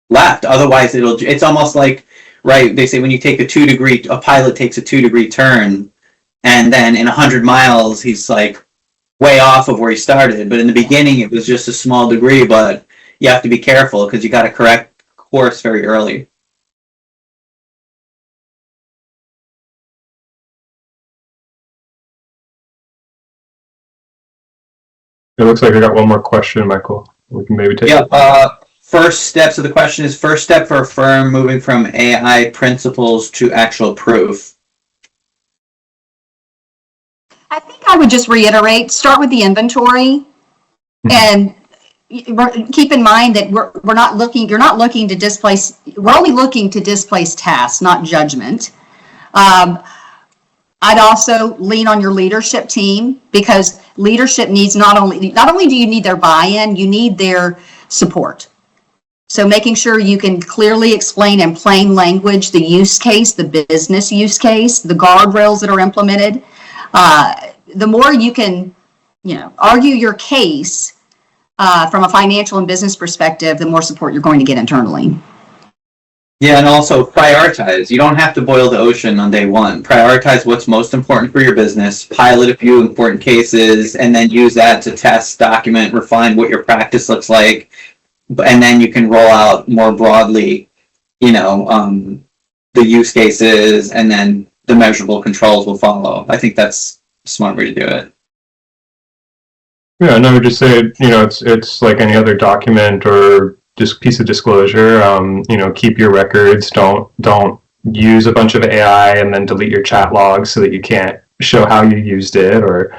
[SPEAKER 2] left. Otherwise, it's almost like, right, they say when you take a pilot takes a 2-degree turn, and then in 100 miles, he's like way off of where he started. But in the beginning, it was just a small degree, but you have to be careful because you got to correct course very early.
[SPEAKER 4] It looks like I got one more question, Michael. We can maybe take it.
[SPEAKER 2] First step. So the question is, first step for a firm moving from AI principles to actual proof.
[SPEAKER 3] I think I would just reiterate, start with the inventory, and keep in mind that you're not looking to displace, we're only looking to displace tasks, not judgment. I'd also lean on your leadership team, because leadership needs not only do you need their buy-in, you need their support. So making sure you can clearly explain in plain language the use case, the business use case, the guardrails that are implemented. The more you can, argue your case from a financial and business perspective, the more support you're going to get internally.
[SPEAKER 2] Yeah, and also prioritize. You don't have to boil the ocean on day one. Prioritize what's most important for your business, pilot a few important cases, and then use that to test, document, refine what your practice looks like. And then you can roll out more broadly, the use cases, and then the measurable controls will follow. I think that's a smart way to do it.
[SPEAKER 4] Yeah, and I would just say, it's like any other document or just piece of disclosure. Keep your records. Don't use a bunch of AI and then delete your chat logs so that you can't show how you used it or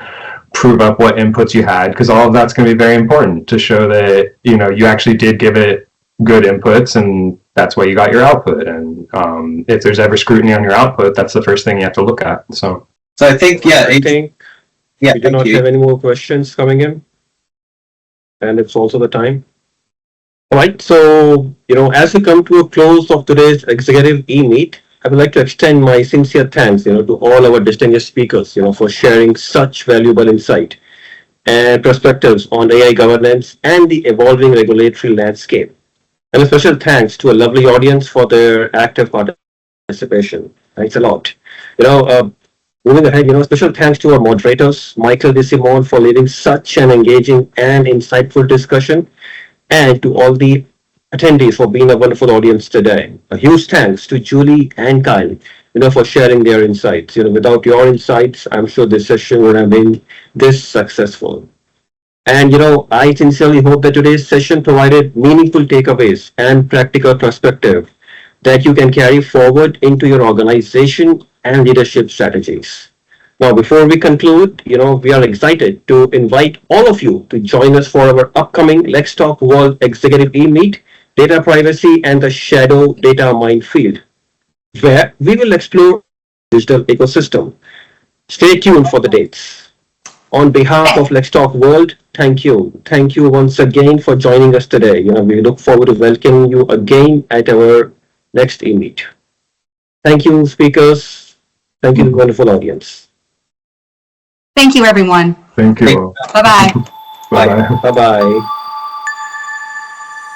[SPEAKER 4] prove up what inputs you had, because all of that's going to be very important to show that you actually did give it good inputs, and that's why you got your output. And if there's ever scrutiny on your output, that's the first thing you have to look at. So
[SPEAKER 2] I think,
[SPEAKER 1] we do not have any more questions coming in, and it's also the time. All right, so as we come to a close of today's Executive E-Meet, I would like to extend my sincere thanks, to all our distinguished speakers, for sharing such valuable insight and perspectives on AI governance and the evolving regulatory landscape. And a special thanks to a lovely audience for their active participation. Thanks a lot. Moving ahead, special thanks to our moderators, Michael DeSimone, for leading such an engaging and insightful discussion, and to all the attendees for being a wonderful audience today. A huge thanks to Julie and Kyle, for sharing their insights. Without your insights, I'm sure this session would have been this successful. And, I sincerely hope that today's session provided meaningful takeaways and practical perspective that you can carry forward into your organization and leadership strategies. Now, before we conclude, we are excited to invite all of you to join us for our upcoming LexTalk World Executive E-Meet, Data Privacy and the Shadow Data Minefield, where we will explore digital ecosystem. Stay tuned for the dates. On behalf of LexTalk World, thank you. Thank you once again for joining us today. We look forward to welcoming you again at our next E-Meet. Thank you, speakers. Thank you, wonderful audience.
[SPEAKER 3] Thank you, everyone.
[SPEAKER 4] thank you.
[SPEAKER 3] Bye-bye.
[SPEAKER 4] Bye-bye.
[SPEAKER 1] Bye-bye.